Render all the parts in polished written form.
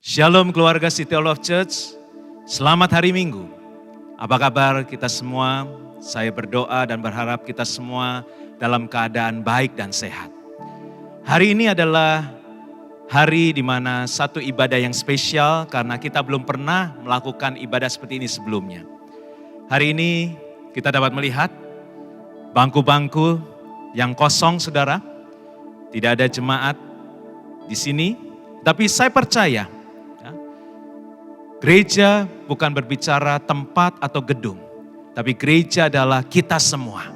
Shalom keluarga City of Love Church, selamat hari Minggu. Apa kabar kita semua? Saya berdoa dan berharap kita semua dalam keadaan baik dan sehat. Hari ini adalah hari di mana satu ibadah yang spesial karena kita belum pernah melakukan ibadah seperti ini sebelumnya. Hari ini kita dapat melihat bangku-bangku yang kosong, saudara. Tidak ada jemaat di sini, tapi saya percaya gereja bukan berbicara tempat atau gedung, tapi gereja adalah kita semua.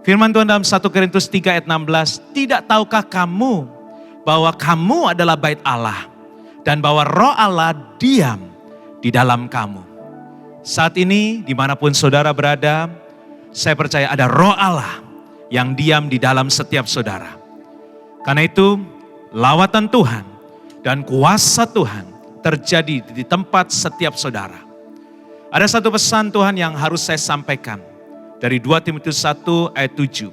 Firman Tuhan dalam 1 Korintus 3 ayat 16, tidak tahukah kamu bahwa kamu adalah bait Allah dan bahwa roh Allah diam di dalam kamu. Saat ini dimanapun saudara berada, saya percaya ada roh Allah yang diam di dalam setiap saudara. Karena itu lawatan Tuhan dan kuasa Tuhan terjadi di tempat setiap saudara. Ada satu pesan Tuhan yang harus saya sampaikan dari 2 Timotius 1 ayat 7.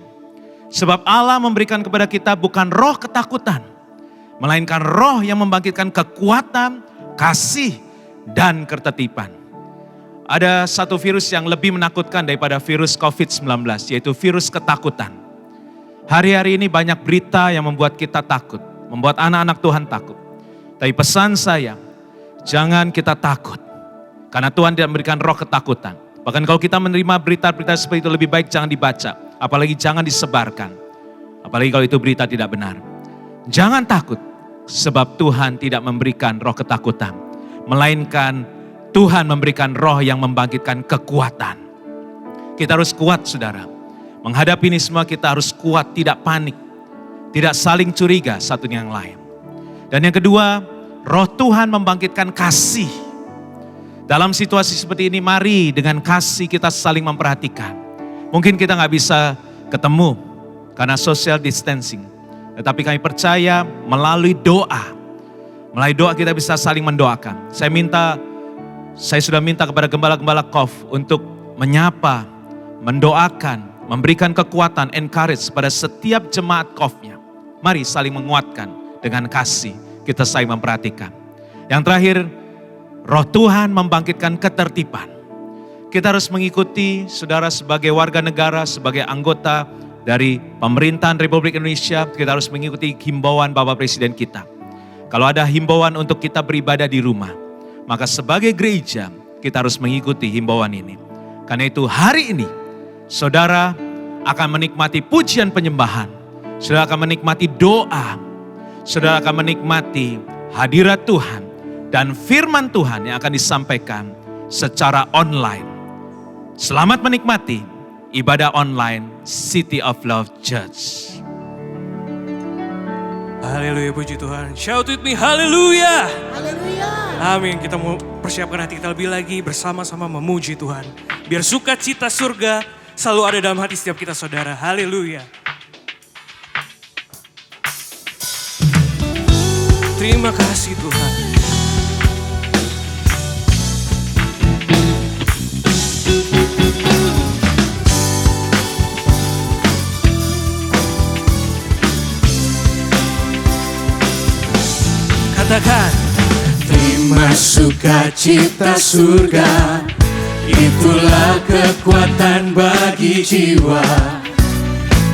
Sebab Allah memberikan kepada kita bukan roh ketakutan, melainkan roh yang membangkitkan kekuatan, kasih, dan ketertiban. Ada satu virus yang lebih menakutkan daripada virus COVID-19, yaitu virus ketakutan. Hari-hari ini banyak berita yang membuat kita takut, membuat anak-anak Tuhan takut. Tapi pesan saya, jangan kita takut, karena Tuhan tidak memberikan roh ketakutan. Bahkan kalau kita menerima berita-berita seperti itu, lebih baik jangan dibaca, apalagi jangan disebarkan. Apalagi kalau itu berita tidak benar. Jangan takut, sebab Tuhan tidak memberikan roh ketakutan, melainkan Tuhan memberikan roh yang membangkitkan kekuatan. Kita harus kuat, saudara. Menghadapi ini semua kita harus kuat, tidak panik, tidak saling curiga satu dengan yang lain. Dan yang kedua, roh Tuhan membangkitkan kasih. Dalam situasi seperti ini, mari dengan kasih kita saling memperhatikan. Mungkin kita gak bisa ketemu karena social distancing. Tetapi kami percaya melalui doa kita bisa saling mendoakan. Saya sudah minta kepada gembala-gembala KOF untuk menyapa, mendoakan, memberikan kekuatan, encourage pada setiap jemaat KOF-nya. Mari saling menguatkan dengan kasih. Kita saling memperhatikan. Yang terakhir, roh Tuhan membangkitkan ketertiban. Kita harus mengikuti saudara sebagai warga negara, sebagai anggota dari pemerintahan Republik Indonesia, kita harus mengikuti himbauan Bapak Presiden kita. Kalau ada himbauan untuk kita beribadah di rumah, maka sebagai gereja kita harus mengikuti himbauan ini. Karena itu hari ini, saudara akan menikmati pujian penyembahan, saudara akan menikmati doa, saudara akan menikmati hadirat Tuhan dan firman Tuhan yang akan disampaikan secara online. Selamat menikmati ibadah online City of Love Church. Haleluya, puji Tuhan. Shout with me, haleluya. Haleluya. Amin. Kita mau persiapkan hati kita lebih lagi bersama-sama memuji Tuhan. Biar sukacita surga selalu ada dalam hati setiap kita, saudara. Haleluya. Terima kasih Tuhan. Katakan, terima sukacita surga, itulah kekuatan bagi jiwa.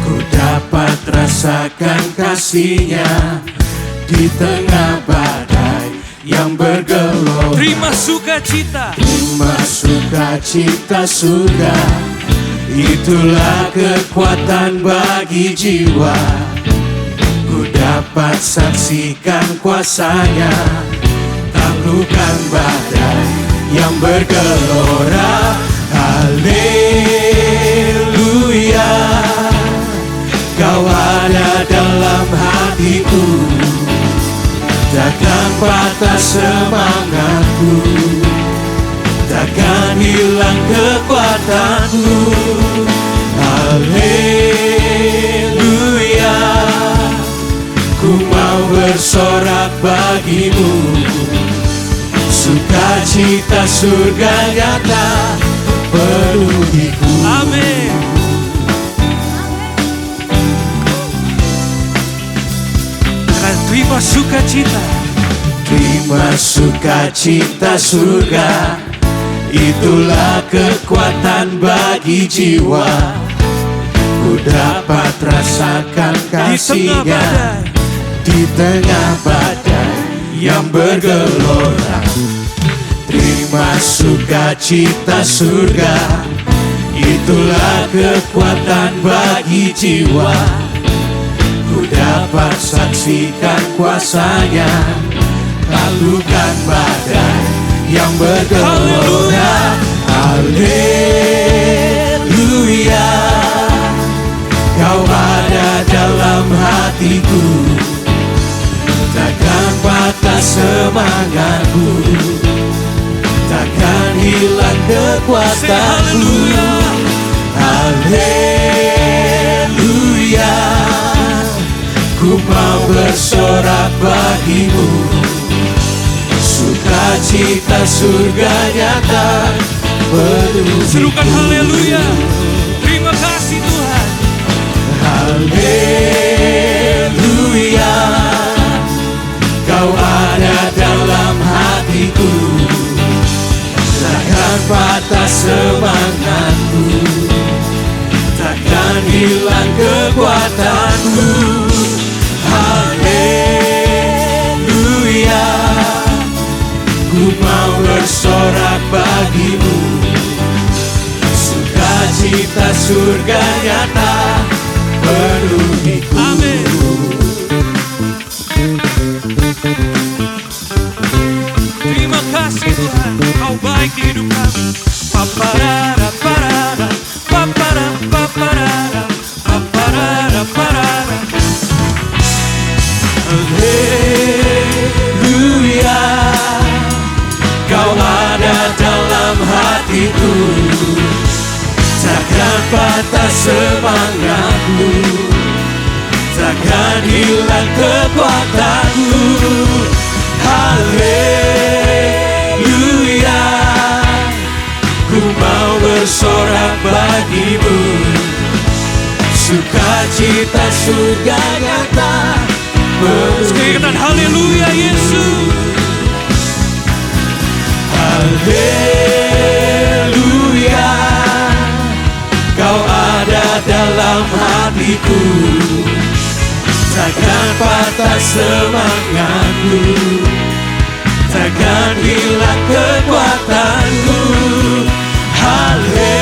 Ku dapat rasakan kasih-Nya di tengah badai yang bergelora. terima sukacita. Terima sukacita surga, itulah kekuatan bagi jiwa. Ku dapat saksikan kuasa-Nya, taklukkan badai yang bergelora. Haleluya, Kau ada dalam hatiku, takkan patah semangatku, takkan hilang kekuatanku. Haleluya, ku mau bersorak bagimu, sukacita surga nyata penuhiku. Amin. Terima sukacita. Terima sukacita surga, itulah kekuatan bagi jiwa. Ku dapat rasakan kasih-Nya di tengah badai yang bergelora. Terima sukacita surga, itulah kekuatan bagi jiwa. Ku dapat saksikan kuasa-Nya, taklukkan badai yang bergelora. Haleluya, Kau ada dalam hatiku, takkan patah semangatku, takkan hilang kekuatanku. Haleluya, ku mau bersorak bagimu, sukacita surga nyata penuhi. Serukan haleluya. Terima kasih Tuhan. Haleluya, Kau ada dalam hatiku, takkan patah semangatku, takkan hilang kekuatanku. Haleluya, ku mau bersorak bagimu, sukacita surga nyata penuhiku. Amin. Terima kasih Tuhan, Kau baik di hidup kami. Paparara parara, papara paparara, paparara parara. Haleluya, Kau ada dalam hatiku, takkan patah semangatku, takkan hilang kekuatanku. Haleluya, ku mau bersorak bagimu, sukacita surga nyata Sekalian haleluya Yesus. Haleluya, Kau ada dalam hatiku, takkan patah semangatku, takkan hilang kekuatanku. Haleluya,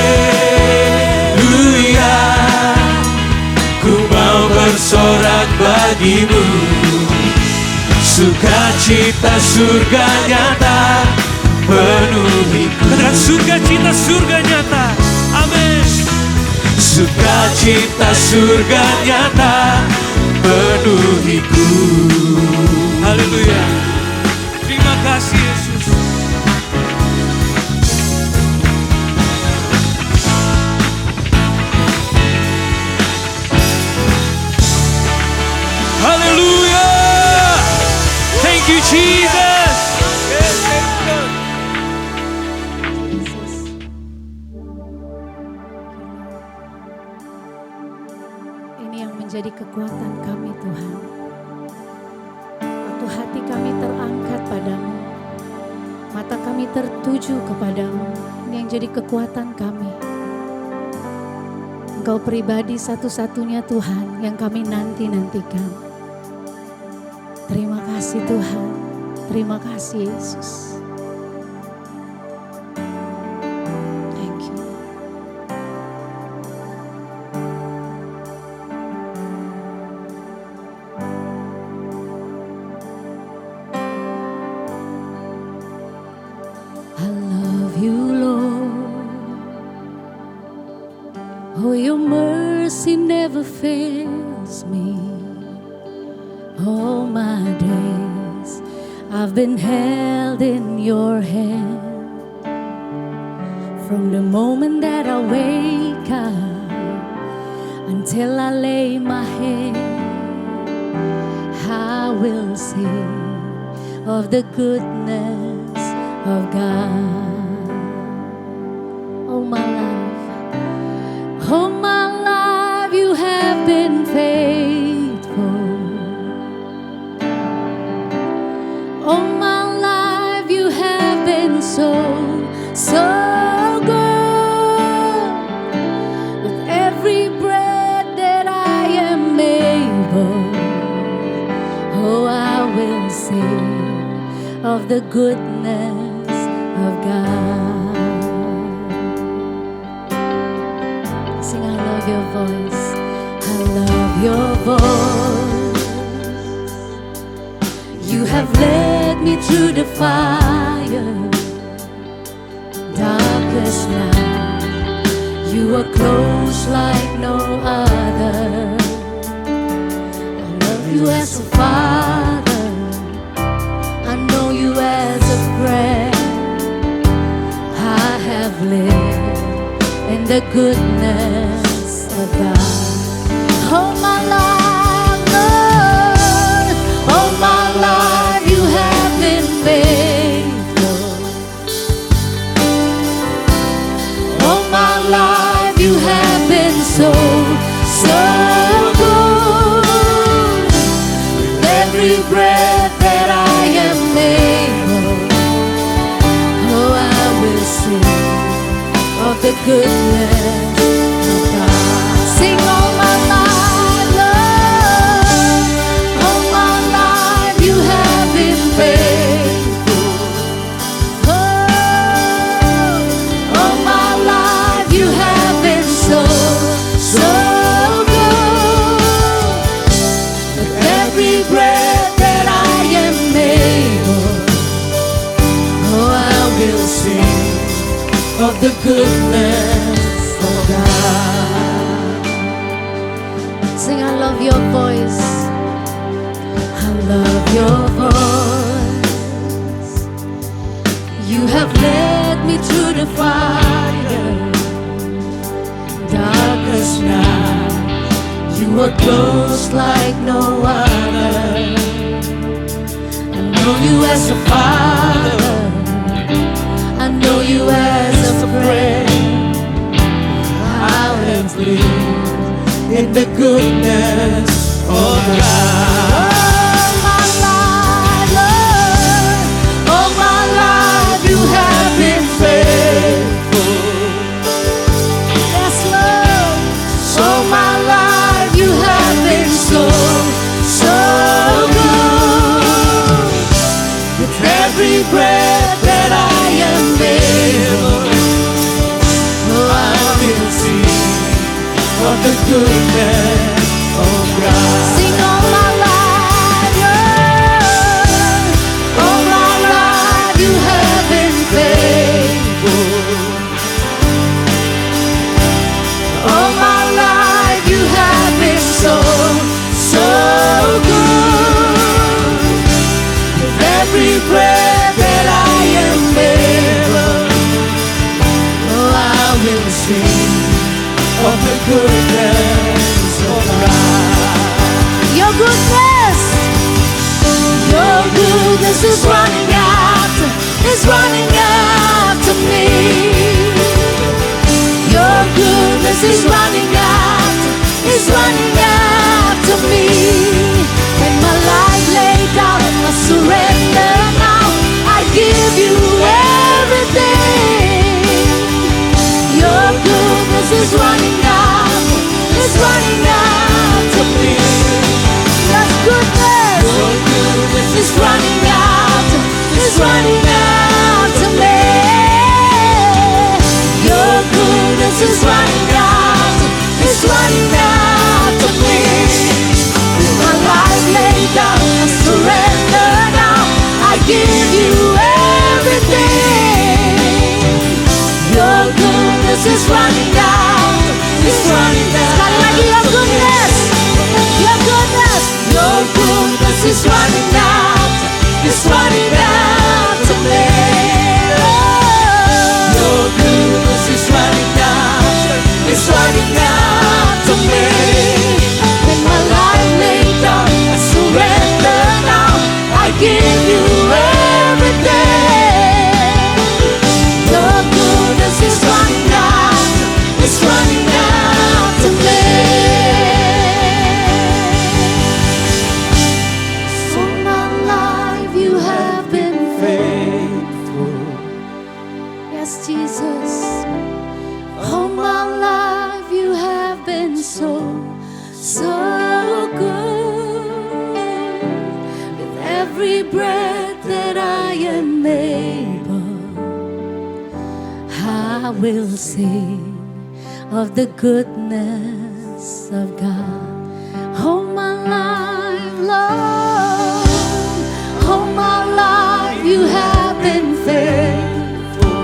ku mau bersorak bagimu, sukacita surga nyata penuhiku. Katakan sukacita surga nyata. Amin. Sukacita surga nyata penuhiku. Haleluya. Terima kasih Yesus. Haleluya. Thank you Jesus. Ini yang menjadi kekuatan kami Tuhan. Waktu hati kami terangkat padamu, mata kami tertuju kepadamu, ini yang jadi kekuatan kami. Engkau pribadi satu-satunya Tuhan yang kami nanti-nantikan. Terima kasih Tuhan, terima kasih Yesus. Thank you. I love you, Lord. Oh, your mercy never fails me. All my days I've been held in your hand. From the moment that I wake up until I lay my head, I will sing of the goodness of God. All my life you have been faithful. All my will sing of the goodness of God. Sing, I love your voice. I love your voice. You have led me through the fire, darkest night. You are close like no other. I love you as a father. I know you as a friend. I have lived in the goodness of God. All my life, Lord, all my life you have been faithful. All my life you have been so, so good. With every breath that I am able, oh, I will sing of the goodness of God. Sing all my life, Lord, all my life you have been faithful. Oh, all my life you have been so, so good. With every breath that I am able, oh, I will sing of the goodness of God. Sing, I love your voice. I love your voice. You have led me through the fire, darkest night. You are close like no other. I know you as a father. I know you as a friend. I have lived in the goodness of God. All my life, Lord, all my life you have been faithful. Yes, Lord, all my life you have been so, so good. With every breath that I am able, oh, I will sing of the goodness of God. Sing all my life, Lord, all my life you have been faithful. All my life you have been so, so good. With every breath that I am able, oh, I will sing of the goodness of God. Your goodness is running after me. Your goodness is running after me. When my life laid down, I surrender now. I give you everything. Your goodness is running after me. Your goodness is running after me. Your goodness is running after me. With my life laid down, I surrender now. I give you everything. Your goodness is running out. Sekali lagi, your goodness is running out. It's running out to me. Your goodness is running out. It's running out to me. When my life laid down, I surrender now. I give you everything. Your goodness is running out. It's running out to me. For my life you have been faithful. Yes, Jesus. All my life you have been so, so good. With breath that I am able, I will sing of the goodness of God. All my life, Lord, all my life you have been faithful.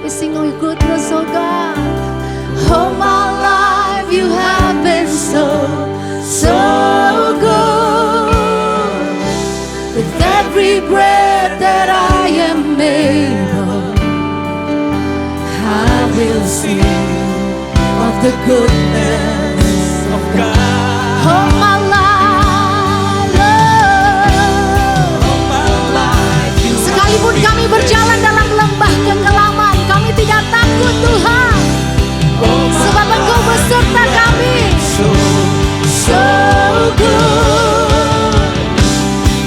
We sing of your goodness, oh God. All my life you have been so good. With every breath that I am able, I will sing of the goodness of God. All my life, Lord. All my life you sekalipun kami berjalan dalam lembah kekelaman, kami tidak takut Tuhan, sebab Engkau beserta kami. So good.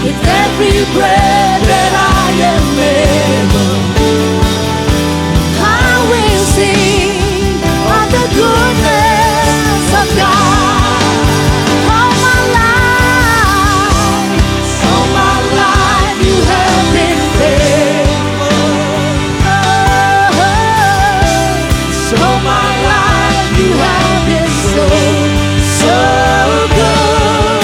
With every breath that I am able, I will sing of the goodness of God. All my life you have been faithful. All my life you have been so good.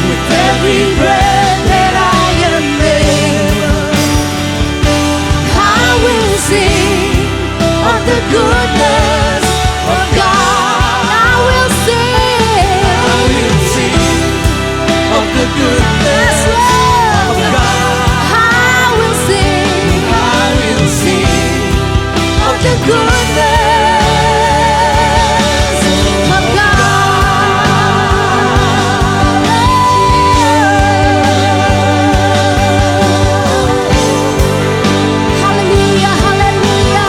With every breath that I am able, I will sing of the goodness of God. I will sing of the goodness of God. I will sing of the goodness of God. Hallelujah, hallelujah.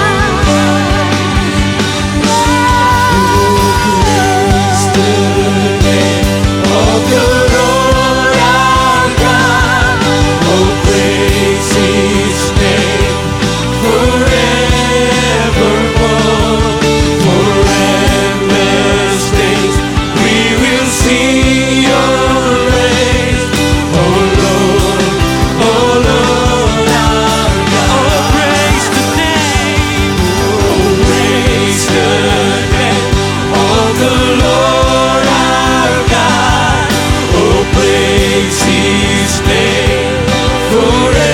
Of the Lord our God, oh praise His name forevermore. For endless days we will sing Your praise, oh Lord our God. Oh praise the name, oh praise the name of the Lord our God. Oh, praise His name forevermore.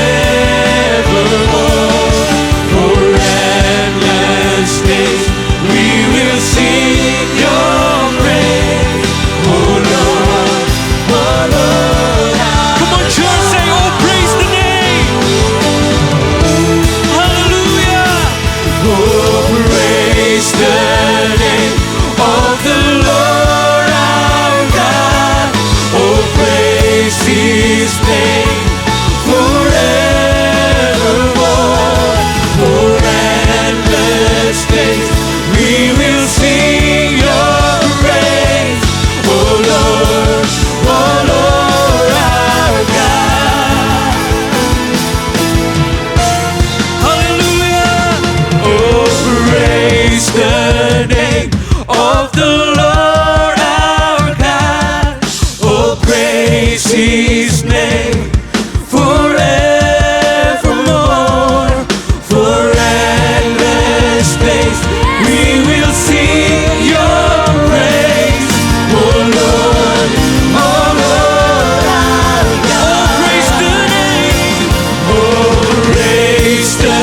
For endless days we will sing Your praise, oh Lord our. Come on, church, say, oh, praise the name. Hallelujah. Oh, praise the name of the Lord our God. Oh, praise His name forevermore. For endless days we will sing Your praise, oh Lord our God. Hallelujah. Oh, praise the name of the Lord our God. Oh, praise His name forevermore. For endless days we will sing Your praise, oh Lord our God. Oh, praise the name, oh, praise the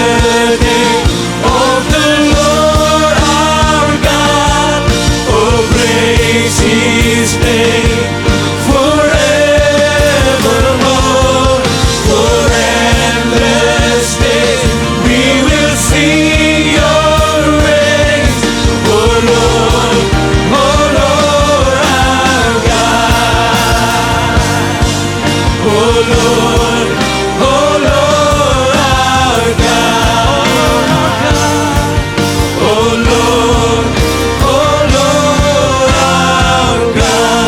name of the Lord our God. Oh, praise His name forevermore. For endless days we will sing Your praise, oh Lord our God. Oh Lord our God. Oh Lord our God.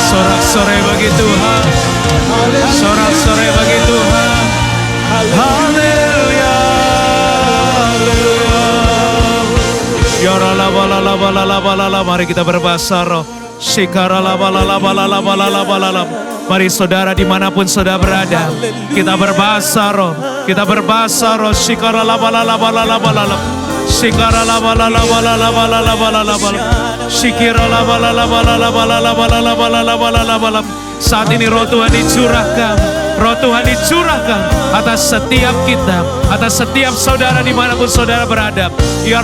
Sorak-sorai bagi Tuhan. Sorak-sorai bagi Tuhan. Haleluya. Ya Allah, mari kita berbahasa roh. Mari saudara dimanapun saudara berada, kita berbahasa roh, kita berbahasa roh. Saat ini roh Tuhan dicurahkan, roh Tuhan dicurahkan atas setiap kita, atas setiap saudara dimanapun saudara berada. Ya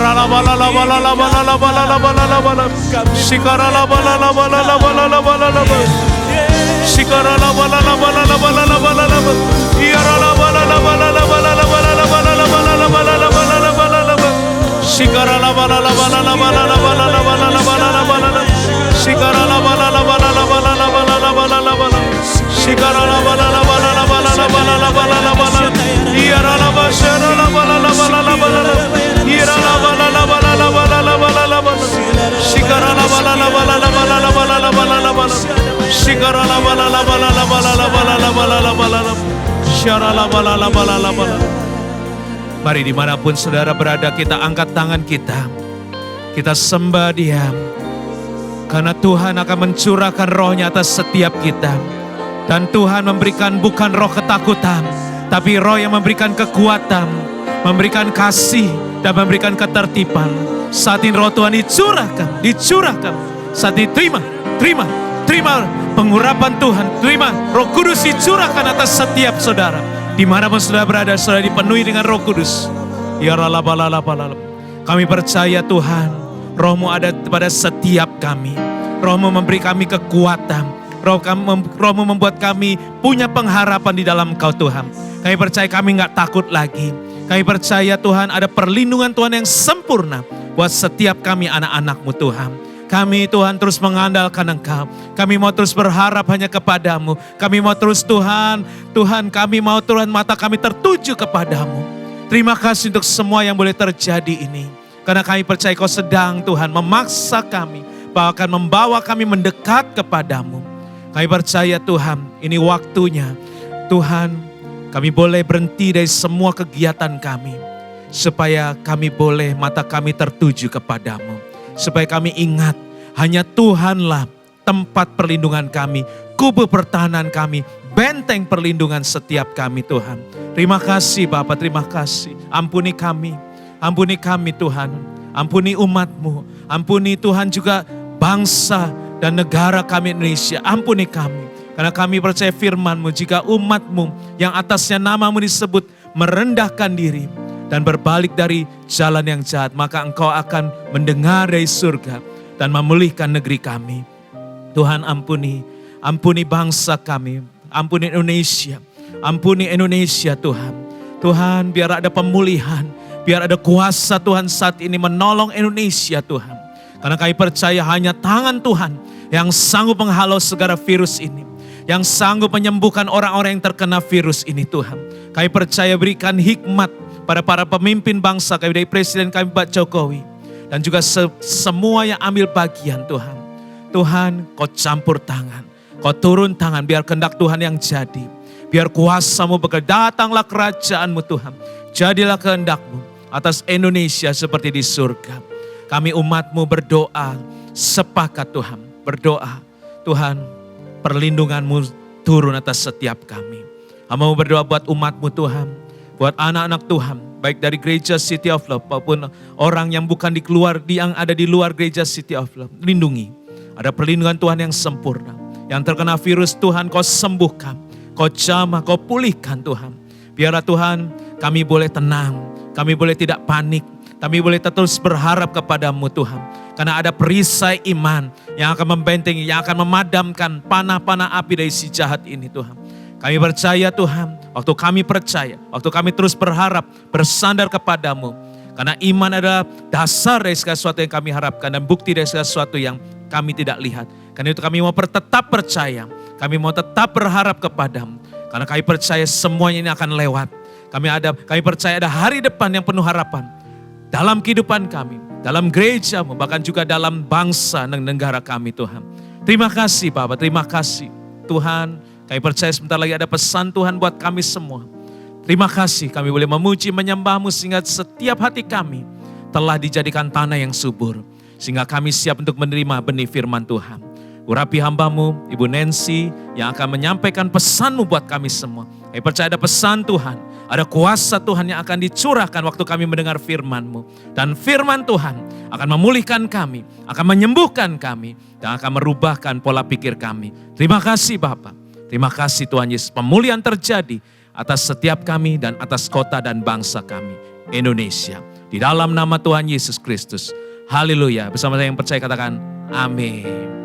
Mari dimanapun saudara berada, kita angkat tangan kita sembah Dia. Karena Tuhan akan mencurahkan rohnya atas setiap kita. Dan Tuhan memberikan bukan roh ketakutan, tapi roh yang memberikan kekuatan, memberikan kasih, dan memberikan ketertiban. Saat ini roh Tuhan dicurahkan. Saat ini terima pengurapan Tuhan, terima Roh Kudus dicurahkan atas setiap saudara. Dimanapun saudara berada, saudara dipenuhi dengan Roh Kudus. Ya Ralabalalabalala. Kami percaya Tuhan, Roh-Mu ada pada setiap kami. Roh-Mu memberi kami kekuatan. Roh-Mu membuat kami punya pengharapan di dalam Engkau Tuhan. Kami percaya kami gak takut lagi. Kami percaya Tuhan ada perlindungan Tuhan yang sempurna buat setiap kami anak-anak-Mu Tuhan. Kami Tuhan terus mengandalkan Engkau. Kami mau terus berharap hanya kepadamu. Kami mau terus Tuhan kami mau Tuhan mata kami tertuju kepadamu. Terima kasih untuk semua yang boleh terjadi ini. Karena kami percaya Kau sedang Tuhan memaksa kami, bahkan membawa kami mendekat kepadamu. Kami percaya Tuhan ini waktunya. Tuhan kami boleh berhenti dari semua kegiatan kami. Supaya kami boleh mata kami tertuju kepadamu. Supaya kami ingat hanya Tuhanlah tempat perlindungan kami, kubu pertahanan kami, benteng perlindungan setiap kami Tuhan. Terima kasih Bapa, terima kasih. Ampuni kami Tuhan. Ampuni umat-Mu. Ampuni Tuhan juga bangsa dan negara kami Indonesia. Ampuni kami. Karena kami percaya firman-Mu, jika umat-Mu yang atasnya nama-Mu disebut merendahkan diri dan berbalik dari jalan yang jahat, maka Engkau akan mendengar dari surga dan memulihkan negeri kami. Tuhan ampuni bangsa kami, ampuni Indonesia Tuhan. Tuhan biar ada pemulihan, biar ada kuasa Tuhan saat ini menolong Indonesia Tuhan. Karena kami percaya hanya tangan Tuhan yang sanggup menghalau segala virus ini. Yang sanggup menyembuhkan orang-orang yang terkena virus ini Tuhan. Kami percaya berikan hikmat pada para pemimpin bangsa kami, dari Presiden kami Pak Jokowi. Dan juga semua yang ambil bagian Tuhan. Tuhan Kau campur tangan, Kau turun tangan, biar kehendak Tuhan yang jadi. Biar kuasa-Mu bekerja, datanglah kerajaan-Mu Tuhan. Jadilah kehendak-Mu atas Indonesia seperti di surga. Kami umat-Mu berdoa, sepakat Tuhan, berdoa. Tuhan perlindungan-Mu turun atas setiap kami. Hamba-Mu berdoa buat umat-Mu Tuhan. Buat anak-anak Tuhan, baik dari gereja City of Love maupun orang yang bukan yang ada di luar gereja City of Love. Lindungi, ada perlindungan Tuhan yang sempurna. Yang terkena virus Tuhan Kau sembuhkan, Kau jamah, Kau pulihkan Tuhan. Biarlah Tuhan kami boleh tenang, kami boleh tidak panik, kami boleh terus berharap kepadamu Tuhan. Karena ada perisai iman yang akan membentengi, yang akan memadamkan panah-panah api dari si jahat ini Tuhan. Kami percaya Tuhan, waktu kami percaya, waktu kami terus berharap, bersandar kepadamu. Karena iman adalah dasar dari segala sesuatu yang kami harapkan dan bukti dari segala sesuatu yang kami tidak lihat. Karena itu kami mau tetap percaya, kami mau tetap berharap kepadamu. Karena kami percaya semuanya ini akan lewat. Kami percaya ada hari depan yang penuh harapan. Dalam kehidupan kami, dalam gereja-Mu, bahkan juga dalam bangsa dan negara kami Tuhan. Terima kasih Bapak, terima kasih Tuhan. Kami percaya sebentar lagi ada pesan Tuhan buat kami semua. Terima kasih kami boleh memuji menyembah-Mu sehingga setiap hati kami telah dijadikan tanah yang subur. Sehingga kami siap untuk menerima benih firman Tuhan. Urapi hamba-Mu, Ibu Nancy, yang akan menyampaikan pesan-Mu buat kami semua. Kami percaya ada pesan Tuhan, ada kuasa Tuhan yang akan dicurahkan waktu kami mendengar firman-Mu. Dan firman Tuhan akan memulihkan kami, akan menyembuhkan kami, dan akan merubahkan pola pikir kami. Terima kasih Bapa. Terima kasih Tuhan Yesus. Pemulihan terjadi atas setiap kami dan atas kota dan bangsa kami, Indonesia. Di dalam nama Tuhan Yesus Kristus. Haleluya. Bersama saya yang percaya katakan amin.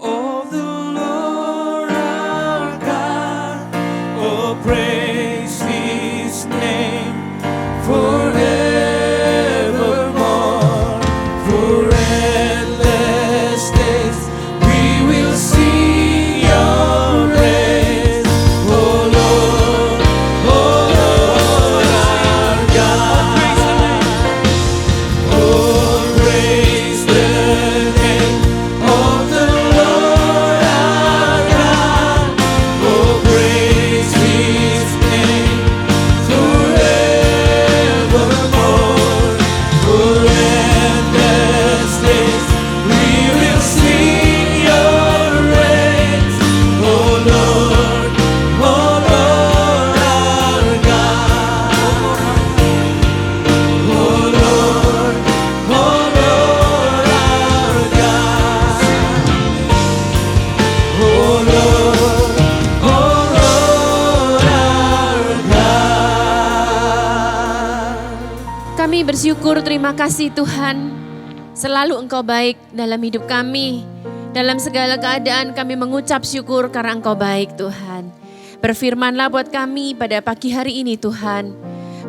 Of the Lord our God, oh praise His name forevermore. For endless days we will sing Your praise, oh Lord our God. Oh praise the name of the Lord our God. Oh praise His name forevermore. For endless days we will sing Your praise, oh Lord our God. Oh Lord our God. Oh Lord our God. Kami bersyukur, terima kasih Tuhan. Selalu Engkau baik dalam hidup kami. Dalam segala keadaan kami mengucap syukur karena Engkau baik Tuhan. Berfirmanlah buat kami pada pagi hari ini Tuhan.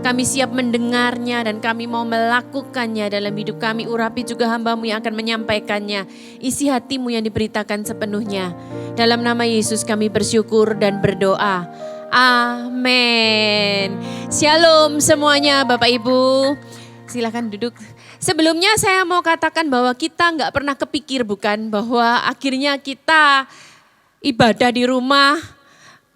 Kami siap mendengarnya dan kami mau melakukannya dalam hidup kami. Urapi juga hamba-Mu yang akan menyampaikannya. Isi hati-Mu yang diberitakan sepenuhnya. Dalam nama Yesus kami bersyukur dan berdoa. Amin. Shalom semuanya Bapak Ibu. Silakan duduk. Sebelumnya saya mau katakan bahwa kita nggak pernah kepikir bukan bahwa akhirnya kita ibadah di rumah,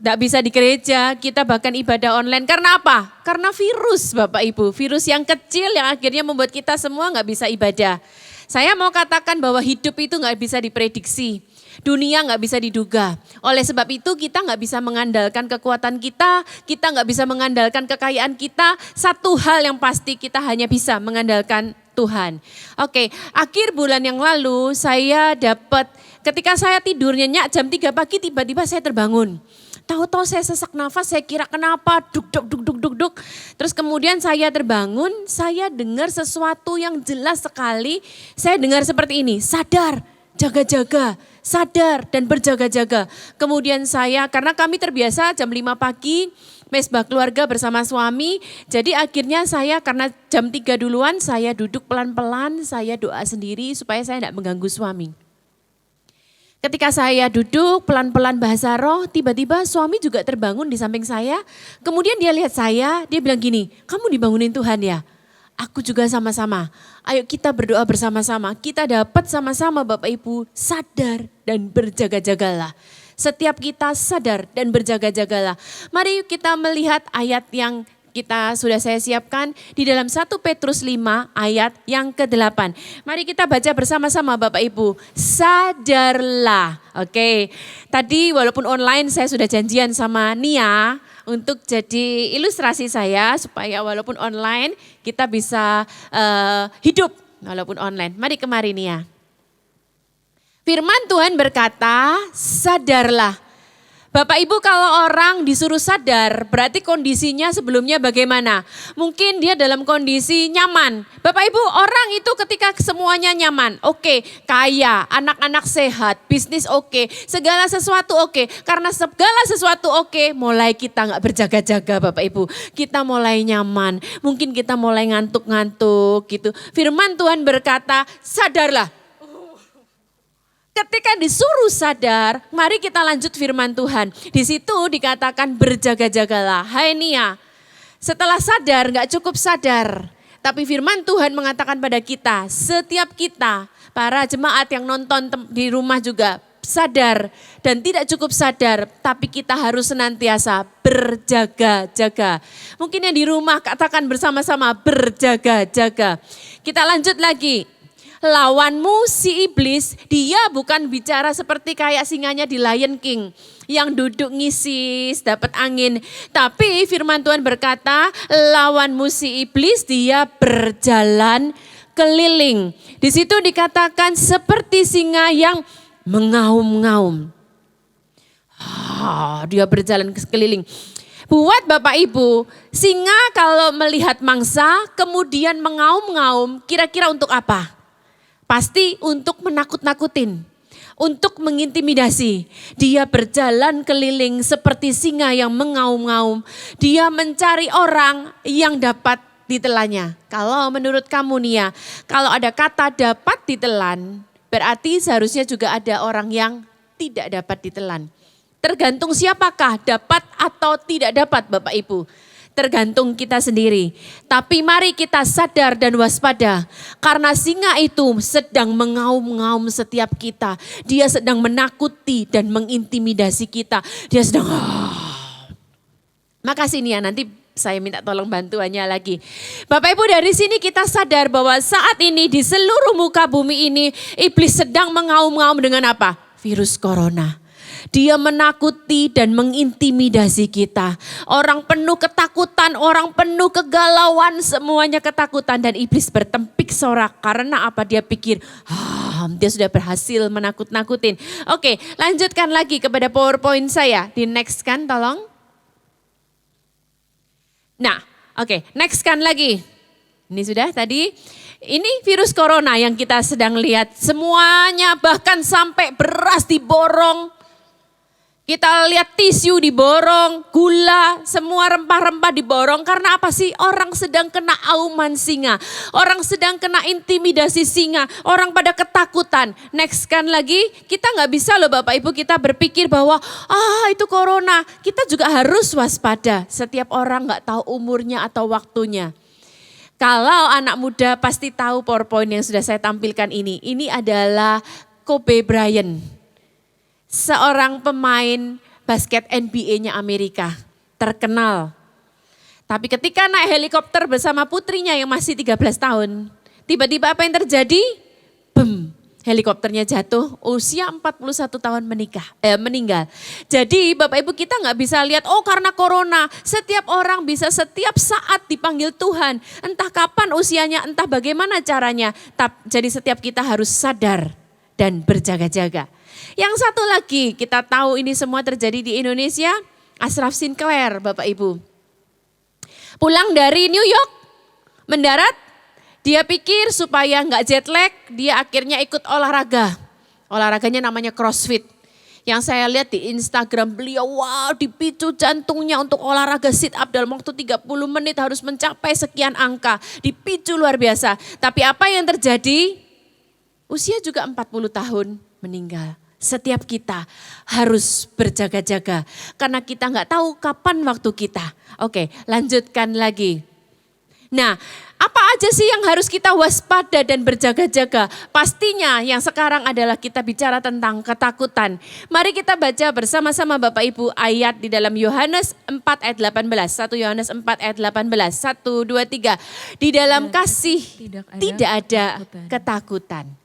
nggak bisa di gereja, kita bahkan ibadah online. Karena apa? Karena virus Bapak Ibu, virus yang kecil yang akhirnya membuat kita semua nggak bisa ibadah. Saya mau katakan bahwa hidup itu nggak bisa diprediksi. Dunia nggak bisa diduga. Oleh sebab itu kita nggak bisa mengandalkan kekuatan kita nggak bisa mengandalkan kekayaan kita. Satu hal yang pasti kita hanya bisa mengandalkan Tuhan. Oke, akhir bulan yang lalu saya dapat, ketika saya tidur nyenyak jam 3 pagi tiba-tiba saya terbangun. Tahu-tahu saya sesak nafas, saya kira kenapa, duk. Terus kemudian saya terbangun, saya dengar sesuatu yang jelas sekali. Saya dengar seperti ini, sadar, jaga-jaga, sadar dan berjaga-jaga. Kemudian saya, karena kami terbiasa jam 5 pagi, mesbah keluarga bersama suami. Jadi akhirnya saya karena jam 3 duluan, saya duduk pelan-pelan, saya doa sendiri supaya saya tidak mengganggu suami. Ketika saya duduk pelan-pelan bahasa roh, tiba-tiba suami juga terbangun di samping saya. Kemudian dia lihat saya, dia bilang gini, kamu dibangunin Tuhan ya? Aku juga sama-sama. Ayo kita berdoa bersama-sama. Kita dapat sama-sama Bapak Ibu sadar dan berjaga-jagalah. Setiap kita sadar dan berjaga-jagalah. Mari kita melihat ayat yang sudah saya siapkan di dalam 1 Petrus 5 ayat yang ke-8. Mari kita baca bersama-sama Bapak Ibu. Sadarlah. Oke, tadi walaupun online saya sudah janjian sama Nia untuk jadi ilustrasi saya supaya walaupun online kita bisa hidup walaupun online. Mari kemari Nia. Firman Tuhan berkata, sadarlah. Bapak Ibu kalau orang disuruh sadar berarti kondisinya sebelumnya bagaimana? Mungkin dia dalam kondisi nyaman. Bapak Ibu orang itu ketika semuanya nyaman. Oke, kaya, anak-anak sehat, bisnis oke, segala sesuatu oke. Karena segala sesuatu oke mulai kita gak berjaga-jaga Bapak Ibu. Kita mulai nyaman, mungkin kita mulai ngantuk-ngantuk gitu. Firman Tuhan berkata sadarlah. Ketika disuruh sadar, mari kita lanjut firman Tuhan. Di situ dikatakan berjaga-jagalah. Hai Nia, setelah sadar gak cukup sadar. Tapi firman Tuhan mengatakan pada kita, setiap kita, para jemaat yang nonton di rumah juga, sadar dan tidak cukup sadar, tapi kita harus senantiasa berjaga-jaga. Mungkin yang di rumah katakan bersama-sama berjaga-jaga. Kita lanjut lagi. Lawanmu si iblis, dia bukan bicara seperti kayak singanya di Lion King yang duduk ngisis, dapat angin. Tapi firman Tuhan berkata, lawanmu si iblis, dia berjalan keliling. Di situ dikatakan seperti singa yang mengaum-ngaum. Dia berjalan keliling. Buat Bapak Ibu, singa kalau melihat mangsa kemudian mengaum-ngaum, kira-kira untuk apa? Pasti untuk menakut-nakutin, untuk mengintimidasi. Dia berjalan keliling seperti singa yang mengaum-ngaum. Dia mencari orang yang dapat ditelannya. Kalau menurut kamu nih ya, kalau ada kata dapat ditelan, berarti seharusnya juga ada orang yang tidak dapat ditelan. Tergantung siapakah dapat atau tidak dapat Bapak Ibu. Tergantung kita sendiri. Tapi mari kita sadar dan waspada. Karena singa itu sedang mengaum-ngaum setiap kita. Dia sedang menakuti dan mengintimidasi kita. Dia sedang... Makasih nih ya, nanti saya minta tolong bantuannya lagi. Bapak Ibu, dari sini kita sadar bahwa saat ini di seluruh muka bumi ini iblis sedang mengaum-ngaum dengan apa? Virus corona. Dia menakuti dan mengintimidasi kita. Orang penuh ketakutan, orang penuh kegalauan, semuanya ketakutan. Dan iblis bertempik sorak karena apa? Dia pikir, dia sudah berhasil menakut-nakutin. Oke, lanjutkan lagi kepada PowerPoint saya. Di next kan tolong. Nah, oke, next kan lagi. Ini sudah tadi. Ini virus corona yang kita sedang lihat. Semuanya bahkan sampai beras diborong. Kita lihat tisu diborong, gula, semua rempah-rempah diborong. Karena apa sih? Orang sedang kena auman singa. Orang sedang kena intimidasi singa. Orang pada ketakutan. Next kan lagi, kita nggak bisa loh Bapak Ibu kita berpikir bahwa itu corona. Kita juga harus waspada. Setiap orang nggak tahu umurnya atau waktunya. Kalau anak muda pasti tahu PowerPoint yang sudah saya tampilkan ini. Ini adalah Kobe Bryant. Seorang pemain basket NBA-nya Amerika, terkenal. Tapi ketika naik helikopter bersama putrinya yang masih 13 tahun, tiba-tiba apa yang terjadi? Bem, helikopternya jatuh, usia 41 tahun meninggal. Jadi Bapak Ibu kita nggak bisa lihat, karena corona, setiap orang bisa setiap saat dipanggil Tuhan. Entah kapan usianya, entah bagaimana caranya. Jadi setiap kita harus sadar dan berjaga-jaga. Yang satu lagi, kita tahu ini semua terjadi di Indonesia, Ashraf Sinclair Bapak Ibu. Pulang dari New York, mendarat, dia pikir supaya nggak jet lag, dia akhirnya ikut olahraga. Olahraganya namanya CrossFit. Yang saya lihat di Instagram beliau, dipicu jantungnya untuk olahraga sit up dalam waktu 30 menit harus mencapai sekian angka. Dipicu luar biasa. Tapi apa yang terjadi? Usia juga 40 tahun meninggal. Setiap kita harus berjaga-jaga karena kita nggak tahu kapan waktu kita. Oke, lanjutkan lagi. Nah, apa aja sih yang harus kita waspada dan berjaga-jaga? Pastinya yang sekarang adalah kita bicara tentang ketakutan. Mari kita baca bersama-sama Bapak Ibu ayat di dalam Yohanes 4 ayat 18. 1 Yohanes 4 ayat 18. 1, 2, 3. Di dalam kasih tidak ada ketakutan.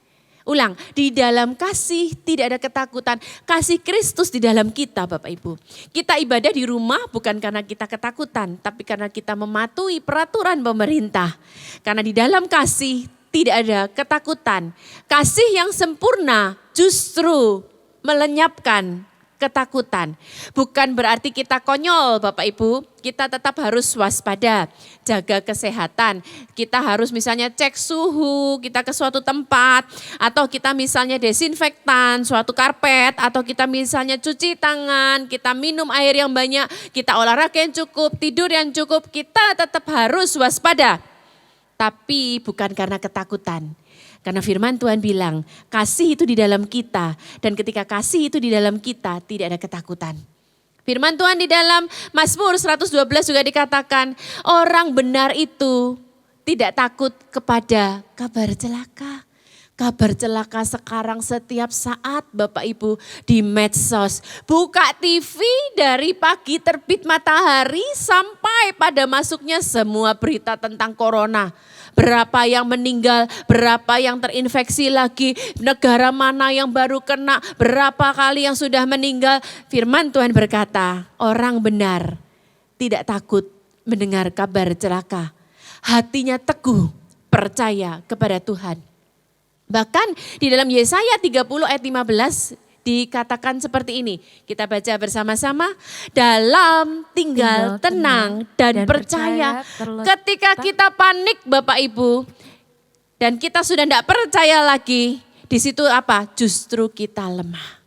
Ulang, di dalam kasih tidak ada ketakutan. Kasih Kristus di dalam kita Bapak Ibu. Kita ibadah di rumah bukan karena kita ketakutan, tapi karena kita mematuhi peraturan pemerintah. Karena di dalam kasih tidak ada ketakutan. Kasih yang sempurna justru melenyapkan ketakutan. Bukan berarti kita konyol Bapak Ibu, kita tetap harus waspada, jaga kesehatan. Kita harus misalnya cek suhu, kita ke suatu tempat, atau kita misalnya desinfektan suatu karpet, atau kita misalnya cuci tangan, kita minum air yang banyak, kita olahraga yang cukup, tidur yang cukup, kita tetap harus waspada. Tapi bukan karena ketakutan. Karena firman Tuhan bilang, kasih itu di dalam kita. Dan ketika kasih itu di dalam kita, tidak ada ketakutan. Firman Tuhan di dalam Mazmur 112 juga dikatakan, orang benar itu tidak takut kepada kabar celaka. Kabar celaka sekarang setiap saat Bapak Ibu di medsos. Buka TV dari pagi terbit matahari sampai pada masuknya semua berita tentang corona. Berapa yang meninggal, berapa yang terinfeksi lagi, negara mana yang baru kena, berapa kali yang sudah meninggal. Firman Tuhan berkata, orang benar tidak takut mendengar kabar celaka. Hatinya teguh, percaya kepada Tuhan. Bahkan di dalam Yesaya 30 ayat 15 dikatakan seperti ini. Kita baca bersama-sama. Dalam tinggal tenang dan percaya. Ketika kita panik Bapak Ibu dan kita sudah tidak percaya lagi, di situ apa? Justru kita lemah.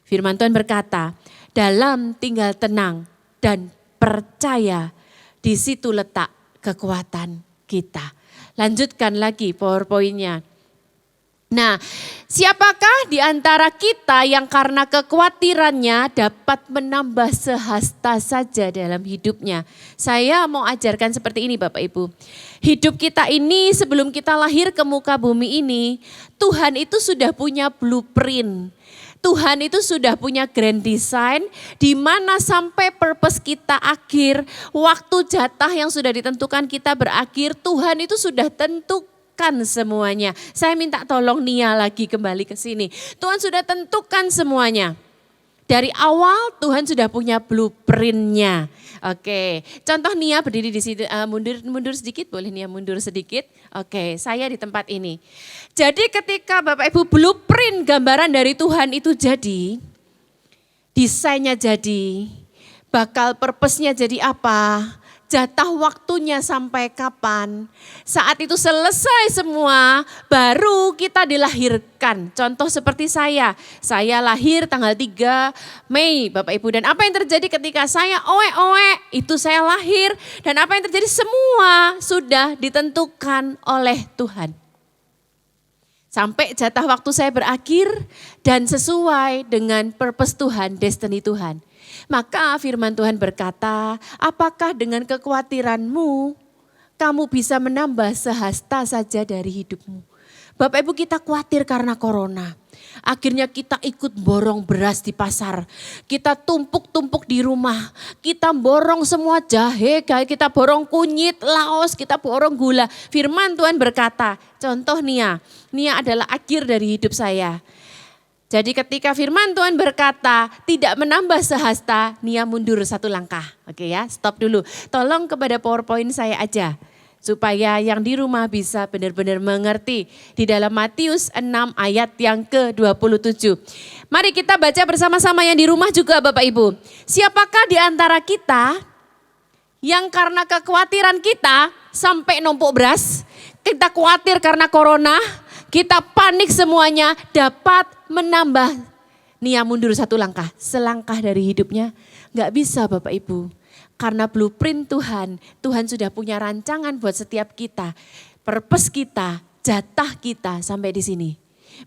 Firman Tuhan berkata, dalam tinggal tenang dan percaya, di situ letak kekuatan kita. Lanjutkan lagi PowerPoint-nya. Nah, siapakah di antara kita yang karena kekhawatirannya dapat menambah sehasta saja dalam hidupnya? Saya mau ajarkan seperti ini Bapak Ibu. Hidup kita ini sebelum kita lahir ke muka bumi ini, Tuhan itu sudah punya blueprint. Tuhan itu sudah punya grand design di mana sampai purpose kita akhir, waktu jatah yang sudah ditentukan kita berakhir, Tuhan itu sudah tentukan semuanya. Saya minta tolong Nia lagi kembali ke sini. Tuhan sudah tentukan semuanya. Dari awal Tuhan sudah punya blueprint-nya. Oke, contoh Nia berdiri di sini, mundur sedikit, boleh Nia mundur sedikit. Oke, saya di tempat ini. Jadi ketika Bapak Ibu blueprint gambaran dari Tuhan itu jadi, desainnya jadi, bakal purpose-nya jadi apa, jatah waktunya sampai kapan. Saat itu selesai semua, baru kita dilahirkan. Contoh seperti saya lahir tanggal 3 Mei Bapak Ibu. Dan apa yang terjadi ketika saya itu saya lahir. Dan apa yang terjadi semua sudah ditentukan oleh Tuhan. Sampai jatah waktu saya berakhir dan sesuai dengan purpose Tuhan, destiny Tuhan. Maka firman Tuhan berkata, apakah dengan kekhawatiranmu kamu bisa menambah sehasta saja dari hidupmu? Bapak Ibu, kita khawatir karena corona. Akhirnya kita ikut borong beras di pasar. Kita tumpuk-tumpuk di rumah. Kita borong semua jahe, kita borong kunyit, laos, kita borong gula. Firman Tuhan berkata, contoh Nia adalah akhir dari hidup saya. Jadi ketika firman Tuhan berkata tidak menambah sehasta, Nia mundur satu langkah. Oke ya, stop dulu. Tolong kepada PowerPoint saya aja. Supaya yang di rumah bisa benar-benar mengerti. Di dalam Matius 6 ayat yang ke-27. Mari kita baca bersama-sama yang di rumah juga Bapak Ibu. Siapakah di antara kita yang karena kekhawatiran kita sampai numpuk beras, kita khawatir karena corona, kita panik semuanya, dapat menambah. Nia mundur satu langkah, selangkah dari hidupnya. Gak bisa Bapak Ibu. Karena blueprint Tuhan, Tuhan sudah punya rancangan buat setiap kita. Purpose kita, jatah kita sampai di sini.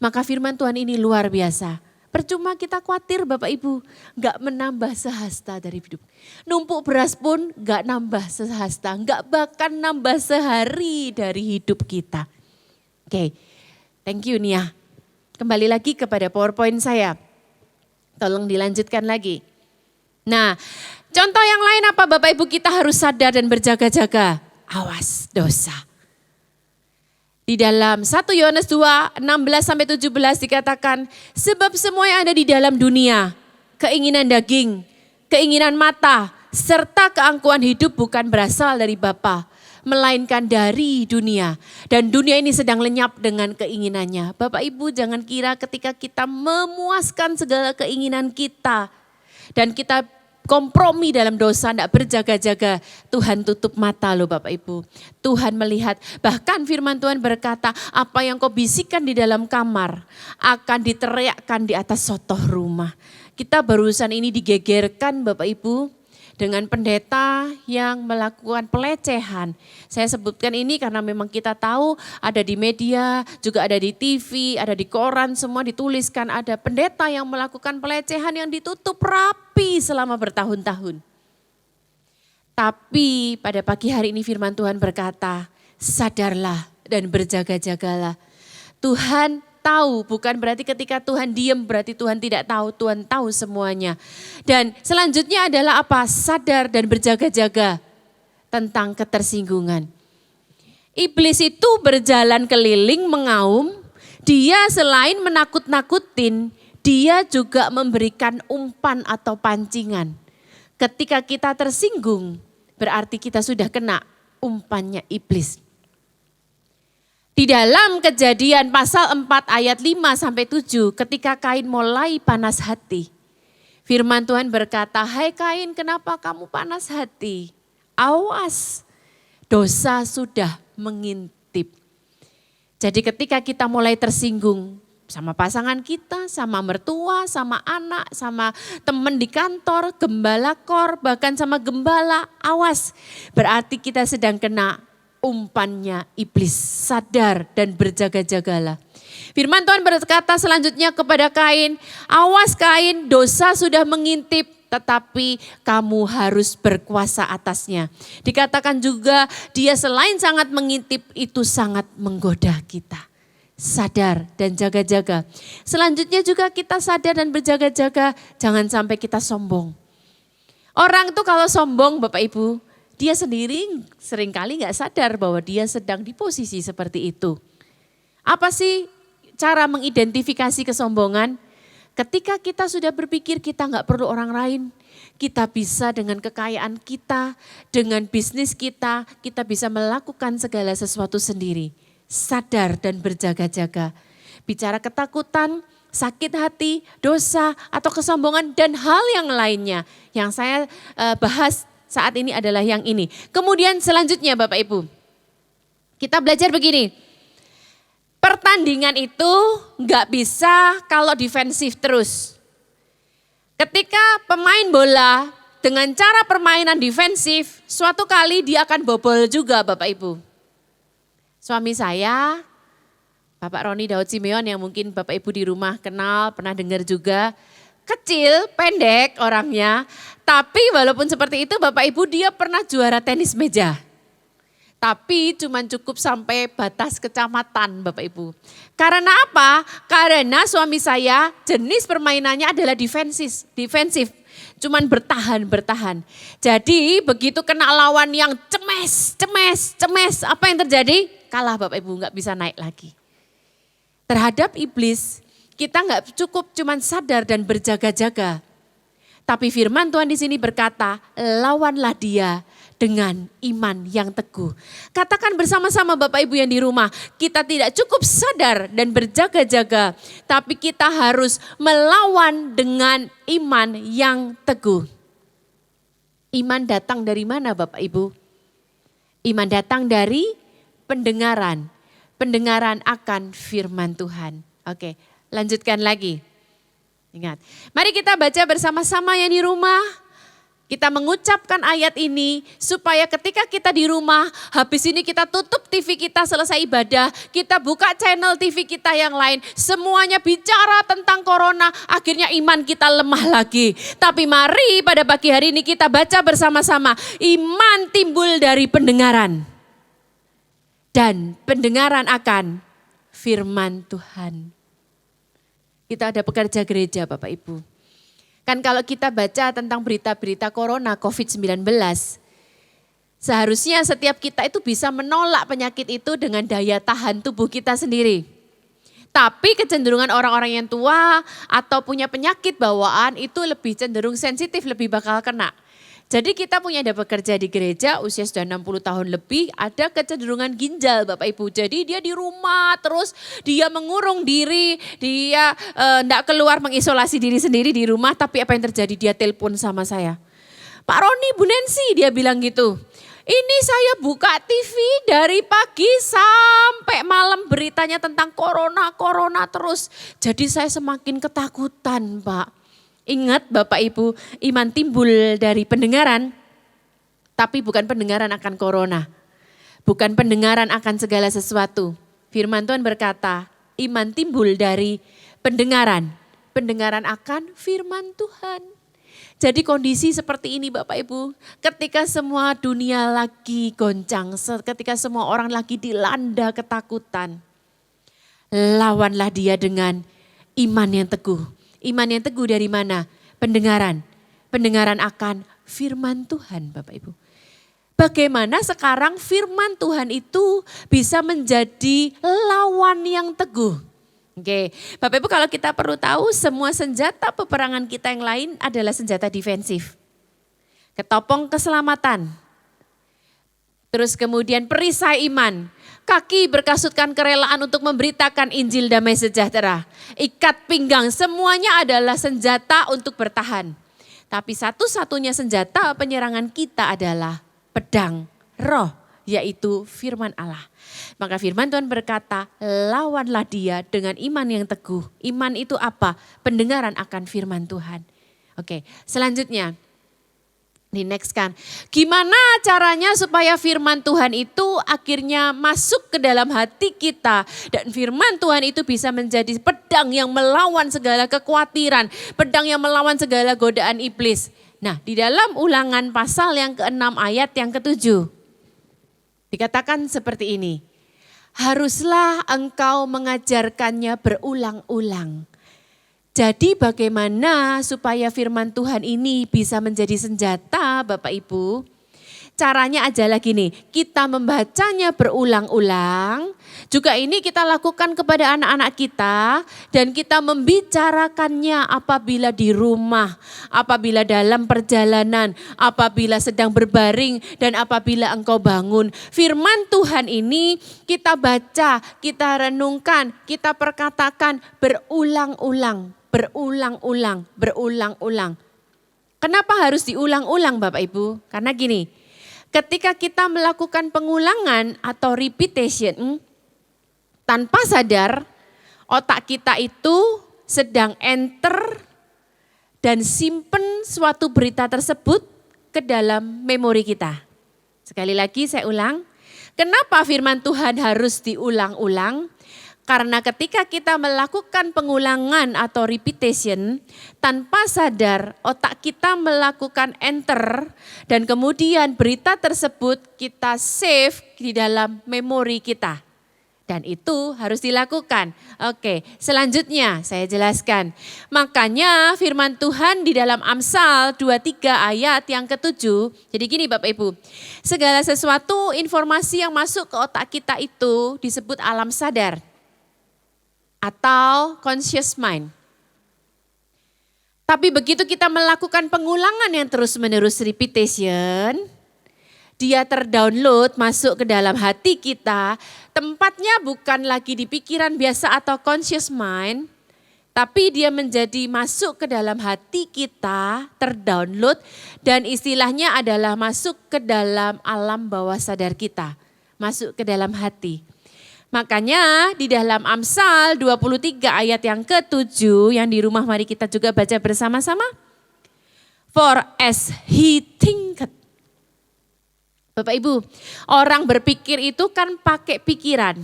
Maka firman Tuhan ini luar biasa. Percuma kita khawatir Bapak Ibu, gak menambah sehasta dari hidup. Numpuk beras pun gak nambah sehasta, gak bahkan nambah sehari dari hidup kita. Oke, thank you Nia. Kembali lagi kepada PowerPoint saya. Tolong dilanjutkan lagi. Nah, contoh yang lain apa Bapak Ibu, kita harus sadar dan berjaga-jaga. Awas dosa. Di dalam 1 Yohanes 2, 16-17 dikatakan, sebab semua yang ada di dalam dunia, keinginan daging, keinginan mata, serta keangkuhan hidup bukan berasal dari Bapa, melainkan dari dunia. Dan dunia ini sedang lenyap dengan keinginannya. Bapak Ibu jangan kira ketika kita memuaskan segala keinginan kita, dan kita kompromi dalam dosa, tidak berjaga-jaga, Tuhan tutup mata loh Bapak Ibu. Tuhan melihat, bahkan firman Tuhan berkata, apa yang kau bisikan di dalam kamar akan diteriakkan di atas sotoh rumah. Kita barusan ini digegerkan Bapak Ibu dengan pendeta yang melakukan pelecehan. Saya sebutkan ini karena memang kita tahu ada di media, juga ada di TV, ada di koran, semua dituliskan ada pendeta yang melakukan pelecehan yang ditutup rapi selama bertahun-tahun. Tapi pada pagi hari ini firman Tuhan berkata, sadarlah dan berjaga-jagalah. Tuhan tahu, bukan berarti ketika Tuhan diam berarti Tuhan tidak tahu, Tuhan tahu semuanya. Dan selanjutnya adalah apa? Sadar dan berjaga-jaga tentang ketersinggungan. Iblis itu berjalan keliling mengaum, dia selain menakut-nakutin, dia juga memberikan umpan atau pancingan. Ketika kita tersinggung, berarti kita sudah kena umpannya iblis. Di dalam Kejadian pasal 4 ayat 5 sampai 7, ketika Kain mulai panas hati, firman Tuhan berkata, "Hai Kain, kenapa kamu panas hati? Awas, dosa sudah mengintip." Jadi ketika kita mulai tersinggung sama pasangan kita, sama mertua, sama anak, sama teman di kantor, gembala kor, bahkan sama gembala, awas. Berarti kita sedang kena umpannya iblis. Sadar dan berjaga-jagalah. Firman Tuhan berkata selanjutnya kepada Kain, "Awas Kain, dosa sudah mengintip, tetapi kamu harus berkuasa atasnya." Dikatakan juga dia selain sangat mengintip, itu sangat menggoda kita. Sadar dan jaga-jaga. Selanjutnya juga kita sadar dan berjaga-jaga, jangan sampai kita sombong. Orang tuh kalau sombong Bapak Ibu, dia sendiri seringkali gak sadar bahwa dia sedang di posisi seperti itu. Apa sih cara mengidentifikasi kesombongan? Ketika kita sudah berpikir kita gak perlu orang lain, kita bisa dengan kekayaan kita, dengan bisnis kita bisa melakukan segala sesuatu sendiri. Sadar dan berjaga-jaga. Bicara ketakutan, sakit hati, dosa, atau kesombongan, dan hal yang lainnya. Yang saya bahas saat ini adalah yang ini. Kemudian selanjutnya Bapak Ibu, kita belajar begini. Pertandingan itu nggak bisa kalau defensif terus. Ketika pemain bola dengan cara permainan defensif, suatu kali dia akan bobol juga Bapak Ibu. Suami saya, Bapak Roni Daud Simeon yang mungkin Bapak Ibu di rumah kenal, pernah dengar juga. Kecil, pendek orangnya, tapi walaupun seperti itu Bapak Ibu dia pernah juara tenis meja. Tapi cuma cukup sampai batas kecamatan Bapak Ibu. Karena apa? Karena suami saya jenis permainannya adalah defensif. Cuman bertahan. Jadi begitu kena lawan yang cemes, apa yang terjadi? Kalah Bapak Ibu, gak bisa naik lagi. Terhadap iblis, kita nggak cukup cuman sadar dan berjaga-jaga. Tapi firman Tuhan di sini berkata, lawanlah dia dengan iman yang teguh. Katakan bersama-sama Bapak Ibu yang di rumah, kita tidak cukup sadar dan berjaga-jaga, tapi kita harus melawan dengan iman yang teguh. Iman datang dari mana Bapak Ibu? Iman datang dari pendengaran. Pendengaran akan firman Tuhan. Oke. Lanjutkan lagi. Ingat. Mari kita baca bersama-sama yang di rumah. Kita mengucapkan ayat ini supaya ketika kita di rumah, habis ini kita tutup TV kita selesai ibadah, kita buka channel TV kita yang lain, semuanya bicara tentang corona, akhirnya iman kita lemah lagi. Tapi mari pada pagi hari ini kita baca bersama-sama, iman timbul dari pendengaran. Dan pendengaran akan firman Tuhan. Kita ada pekerja gereja Bapak Ibu. Kan kalau kita baca tentang berita-berita corona COVID-19, seharusnya setiap kita itu bisa menolak penyakit itu dengan daya tahan tubuh kita sendiri. Tapi kecenderungan orang-orang yang tua atau punya penyakit bawaan itu lebih cenderung sensitif, lebih bakal kena. Jadi kita punya ada pekerja di gereja usia sudah 60 tahun lebih, ada kecenderungan ginjal Bapak Ibu. Jadi dia di rumah terus dia mengurung diri, dia enggak keluar mengisolasi diri sendiri di rumah. Tapi apa yang terjadi? Dia telepon sama saya. Pak Roni, Bu Nancy, dia bilang gitu. Ini saya buka TV dari pagi sampai malam beritanya tentang corona terus. Jadi saya semakin ketakutan Pak. Ingat Bapak Ibu, iman timbul dari pendengaran, tapi bukan pendengaran akan corona. Bukan pendengaran akan segala sesuatu. Firman Tuhan berkata, iman timbul dari pendengaran. Pendengaran akan firman Tuhan. Jadi kondisi seperti ini Bapak Ibu, ketika semua dunia lagi goncang, ketika semua orang lagi dilanda ketakutan. lawanlah dia dengan iman yang teguh. Iman yang teguh dari mana? Pendengaran. Pendengaran akan firman Tuhan, Bapak Ibu. Bagaimana sekarang firman Tuhan itu bisa menjadi lawan yang teguh. Oke, Bapak Ibu, kalau kita perlu tahu, semua senjata peperangan kita yang lain adalah senjata defensif. Ketopong keselamatan. Terus kemudian perisai iman. Kaki berkasutkan kerelaan untuk memberitakan Injil damai sejahtera. Ikat pinggang, semuanya adalah senjata untuk bertahan. Tapi satu-satunya senjata penyerangan kita adalah pedang roh, yaitu firman Allah. Maka firman Tuhan berkata, lawanlah dia dengan iman yang teguh. Iman itu apa? Pendengaran akan firman Tuhan. Oke, selanjutnya. Di next kan. Gimana caranya supaya firman Tuhan itu akhirnya masuk ke dalam hati kita. Dan firman Tuhan itu bisa menjadi pedang yang melawan segala kekhawatiran. Pedang yang melawan segala godaan iblis. Nah, di dalam Ulangan pasal yang ke-6 ayat yang ke-7. Dikatakan seperti ini. Haruslah engkau mengajarkannya berulang-ulang. Jadi bagaimana supaya firman Tuhan ini bisa menjadi senjata Bapak Ibu? Caranya adalah gini, kita membacanya berulang-ulang, juga ini kita lakukan kepada anak-anak kita dan kita membicarakannya apabila di rumah, apabila dalam perjalanan, apabila sedang berbaring dan apabila engkau bangun. Firman Tuhan ini kita baca, kita renungkan, kita perkatakan berulang-ulang, berulang-ulang, berulang-ulang. Kenapa harus diulang-ulang Bapak Ibu? Karena gini, ketika kita melakukan pengulangan atau repetition, tanpa sadar otak kita itu sedang enter dan simpen suatu berita tersebut ke dalam memori kita. Sekali lagi saya ulang, kenapa firman Tuhan harus diulang-ulang? Karena ketika kita melakukan pengulangan atau repetition, tanpa sadar otak kita melakukan enter dan kemudian berita tersebut kita save di dalam memori kita. Dan itu harus dilakukan. Oke, selanjutnya saya jelaskan. Makanya firman Tuhan di dalam Amsal 23 ayat yang ke-7. Jadi gini Bapak Ibu, segala sesuatu informasi yang masuk ke otak kita itu disebut alam sadar atau conscious mind. Tapi begitu kita melakukan pengulangan yang terus-menerus repetition, dia terdownload masuk ke dalam hati kita, tempatnya bukan lagi di pikiran biasa atau conscious mind, tapi dia menjadi masuk ke dalam hati kita, terdownload dan istilahnya adalah masuk ke dalam alam bawah sadar kita, masuk ke dalam hati. Makanya di dalam Amsal 23 ayat yang ke-7 yang di rumah mari kita juga baca bersama-sama. For as he thinketh. Bapak Ibu, orang berpikir itu kan pakai pikiran.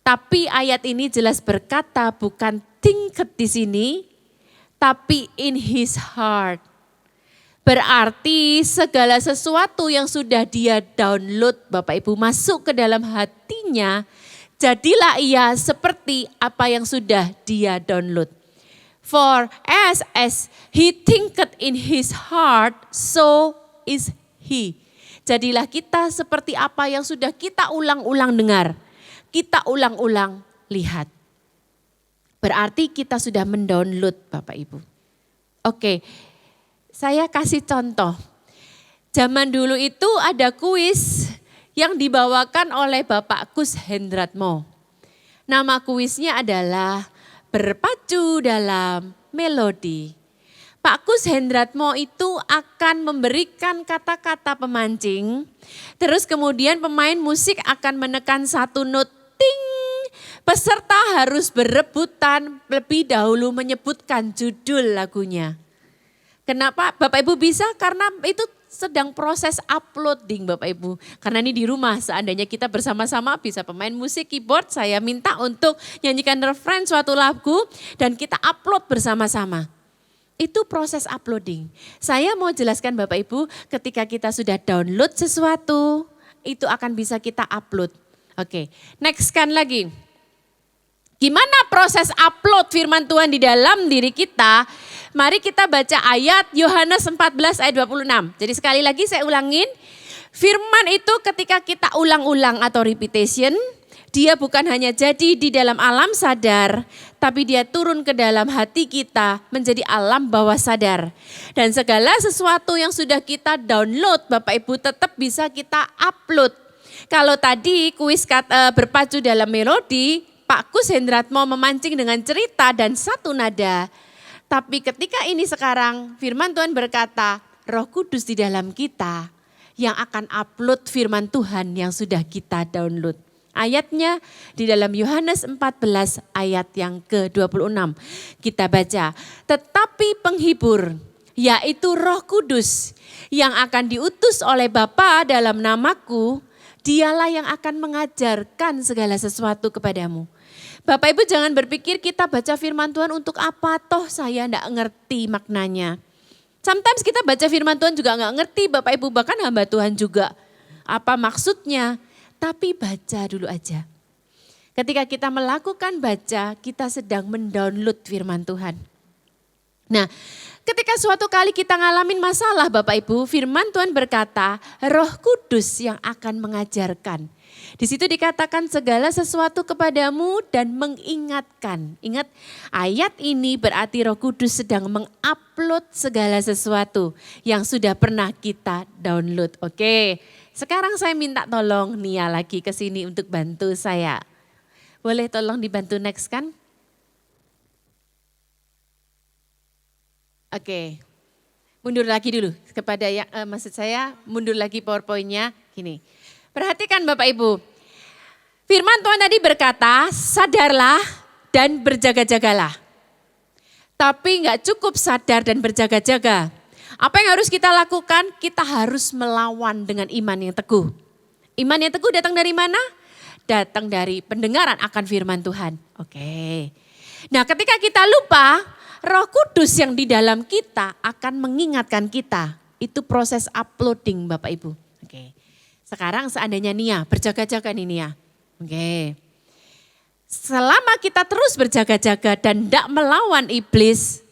Tapi ayat ini jelas berkata bukan thinketh di sini, tapi in his heart. Berarti segala sesuatu yang sudah dia download Bapak Ibu masuk ke dalam hatinya, jadilah ia seperti apa yang sudah dia download. For as he thinketh in his heart, so is he. Jadilah kita seperti apa yang sudah kita ulang-ulang dengar, kita ulang-ulang lihat. Berarti kita sudah mendownload Bapak Ibu. Oke. Saya kasih contoh, zaman dulu itu ada kuis yang dibawakan oleh Bapak Kus Hendratmo. Nama kuisnya adalah Berpacu Dalam Melodi. Pak Kus Hendratmo itu akan memberikan kata-kata pemancing, terus kemudian pemain musik akan menekan satu not, ting. Peserta harus berebutan lebih dahulu menyebutkan judul lagunya. Kenapa Bapak Ibu bisa? Karena itu sedang proses uploading Bapak Ibu. Karena ini di rumah seandainya kita bersama-sama bisa pemain musik keyboard, saya minta untuk nyanyikan referen suatu lagu dan kita upload bersama-sama. Itu proses uploading. Saya mau jelaskan Bapak Ibu ketika kita sudah download sesuatu itu akan bisa kita upload. Oke, next kan lagi. Gimana proses upload firman Tuhan di dalam diri kita? Mari kita baca ayat Yohanes 14 ayat 26. Jadi sekali lagi saya ulangin. Firman itu ketika kita ulang-ulang atau repetition, dia bukan hanya jadi di dalam alam sadar, tapi dia turun ke dalam hati kita menjadi alam bawah sadar. Dan segala sesuatu yang sudah kita download, Bapak Ibu tetap bisa kita upload. Kalau tadi kuis berpacu dalam melodi, Pak Kus Hendratmo memancing dengan cerita dan satu nada. Tapi ketika ini sekarang firman Tuhan berkata, Roh Kudus di dalam kita yang akan upload firman Tuhan yang sudah kita download. Ayatnya di dalam Yohanes 14 ayat yang ke-26. Kita baca, tetapi penghibur yaitu Roh Kudus yang akan diutus oleh Bapa dalam namaku, dialah yang akan mengajarkan segala sesuatu kepadamu. Bapak Ibu jangan berpikir kita baca firman Tuhan untuk apa, toh saya enggak ngerti maknanya. Sometimes kita baca firman Tuhan juga enggak ngerti Bapak Ibu, bahkan hamba Tuhan juga. Apa maksudnya? Tapi baca dulu aja. Ketika kita melakukan baca, kita sedang mendownload firman Tuhan. Nah, ketika suatu kali kita ngalamin masalah Bapak Ibu, firman Tuhan berkata, Roh Kudus yang akan mengajarkan. Di situ dikatakan segala sesuatu kepadamu dan mengingatkan. Ingat, ayat ini berarti Roh Kudus sedang mengupload segala sesuatu yang sudah pernah kita download. Oke, sekarang saya minta tolong Nia lagi ke sini untuk bantu saya. Boleh tolong dibantu next kan? Oke, mundur lagi dulu kepada yang maksud saya mundur lagi PowerPoint-nya gini. Perhatikan Bapak Ibu, firman Tuhan tadi berkata sadarlah dan berjaga-jagalah. Tapi enggak cukup sadar dan berjaga-jaga. Apa yang harus kita lakukan? Kita harus melawan dengan iman yang teguh. Iman yang teguh datang dari mana? Datang dari pendengaran akan firman Tuhan. Oke. Nah ketika kita lupa, Roh Kudus yang di dalam kita akan mengingatkan kita. Itu proses uploading Bapak Ibu. Oke. Sekarang seandainya Nia, berjaga-jaga nih Nia. Oke. Selama kita terus berjaga-jaga dan tidak melawan iblis,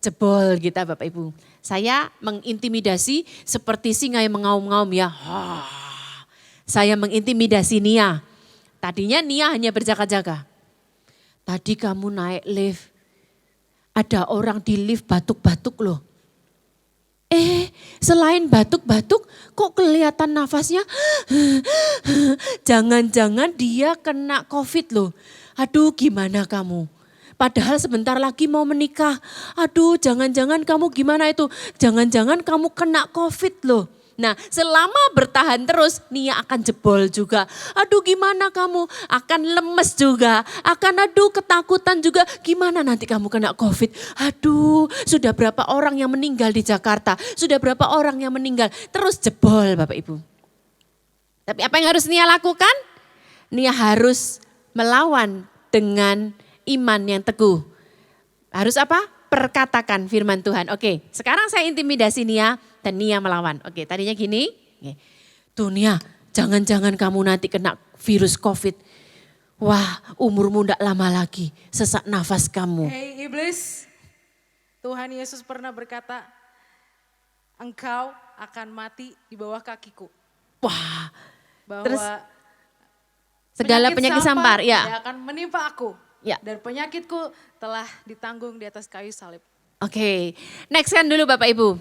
jebol kita Bapak Ibu. Saya mengintimidasi seperti singa yang mengaum-ngaum ya. Saya mengintimidasi Nia. Tadinya Nia hanya berjaga-jaga. Tadi kamu naik lift. Ada orang di lift batuk-batuk loh. Selain batuk-batuk kok kelihatan nafasnya. Jangan-jangan dia kena COVID loh. Aduh gimana kamu? Padahal sebentar lagi mau menikah. Aduh jangan-jangan kamu gimana itu? Jangan-jangan kamu kena COVID loh. Nah selama bertahan terus Nia akan jebol juga. Aduh gimana kamu? Akan lemes juga. Akan aduh ketakutan juga. Gimana nanti kamu kena COVID? Aduh sudah berapa orang yang meninggal di Jakarta? Sudah berapa orang yang meninggal? Terus jebol Bapak Ibu. Tapi apa yang harus Nia lakukan? Nia harus melawan dengan iman yang teguh. Harus apa? Perkatakan firman Tuhan. Oke, sekarang saya intimidasi Nia dan Nia melawan. Oke, tadinya gini. Oke. Tuh Nia, jangan-jangan kamu nanti kena virus COVID. Wah, umurmu ndak lama lagi, sesak nafas kamu. Hei iblis, Tuhan Yesus pernah berkata, engkau akan mati di bawah kakiku. Wah, Bahwa terus segala penyakit sampar, ya. tidak akan menimpa aku. Ya. Dan penyakitku telah ditanggung di atas kayu salib. Oke, next kan dulu Bapak Ibu.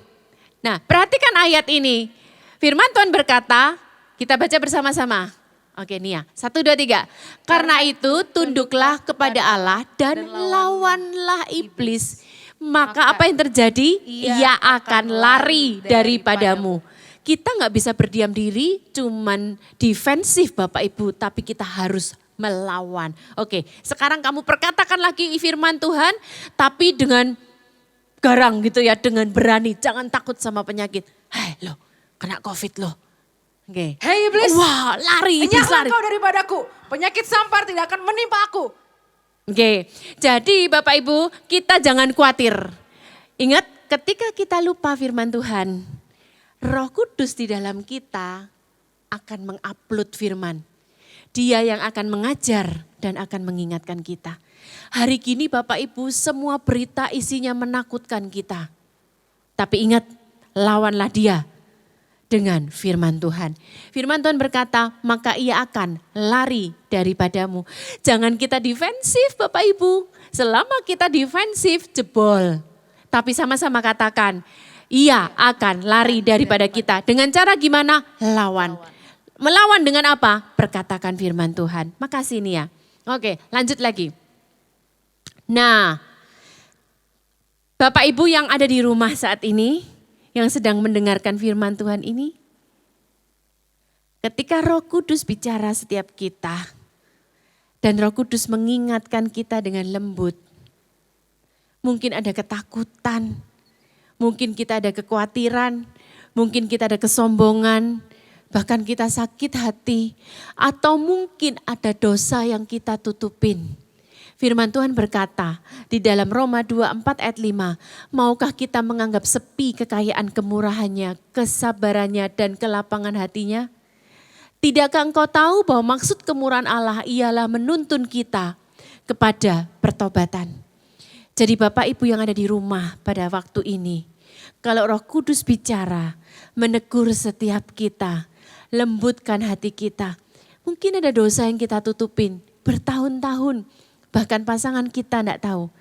Nah, perhatikan ayat ini. Firman Tuhan berkata, kita baca bersama-sama. Oke Nia, 1, 2, 3. Karena itu tunduklah kepada Allah dan lawanlah iblis. Maka apa yang terjadi? Ia akan lari daripadamu. Kita nggak bisa berdiam diri, cuman defensif Bapak Ibu, tapi kita harus melawan. Oke, sekarang kamu perkatakan lagi firman Tuhan, tapi dengan garang gitu ya, dengan berani. Jangan takut sama penyakit. Hei lo, kena COVID lo. Oke. Hei iblis, Wah lari, iblis enyahlah lari. kau daripadaku. Penyakit sampar tidak akan menimpa aku. Oke, jadi Bapak Ibu kita jangan khawatir. Ingat ketika kita lupa firman Tuhan, Roh Kudus di dalam kita akan mengupload firman. Dia yang akan mengajar dan akan mengingatkan kita. Hari gini Bapak Ibu, semua berita isinya menakutkan kita. Tapi ingat, lawanlah dia dengan firman Tuhan. Firman Tuhan berkata, maka ia akan lari daripadamu. Jangan kita defensif Bapak Ibu. Selama kita defensif, jebol. Tapi sama-sama katakan, ia akan lari daripada kita. Dengan cara gimana? Lawan. Melawan dengan apa? Perkatakan firman Tuhan. Makasih nih ya. Oke, lanjut lagi. Nah, Bapak Ibu yang ada di rumah saat ini, yang sedang mendengarkan firman Tuhan ini, ketika Roh Kudus bicara setiap kita, dan Roh Kudus mengingatkan kita dengan lembut, mungkin ada ketakutan, mungkin kita ada kekhawatiran, mungkin kita ada kesombongan, bahkan kita sakit hati, atau mungkin ada dosa yang kita tutupin. Firman Tuhan berkata di dalam Roma 2:4 ayat 5, maukah kita menganggap sepi kekayaan kemurahannya, kesabarannya dan kelapangan hatinya? Tidakkah engkau tahu bahwa maksud kemurahan Allah ialah menuntun kita kepada pertobatan? Jadi Bapak Ibu yang ada di rumah pada waktu ini, kalau Roh Kudus bicara, menegur setiap kita, lembutkan hati kita. Mungkin ada dosa yang kita tutupin bertahun-tahun, bahkan pasangan kita tidak tahu.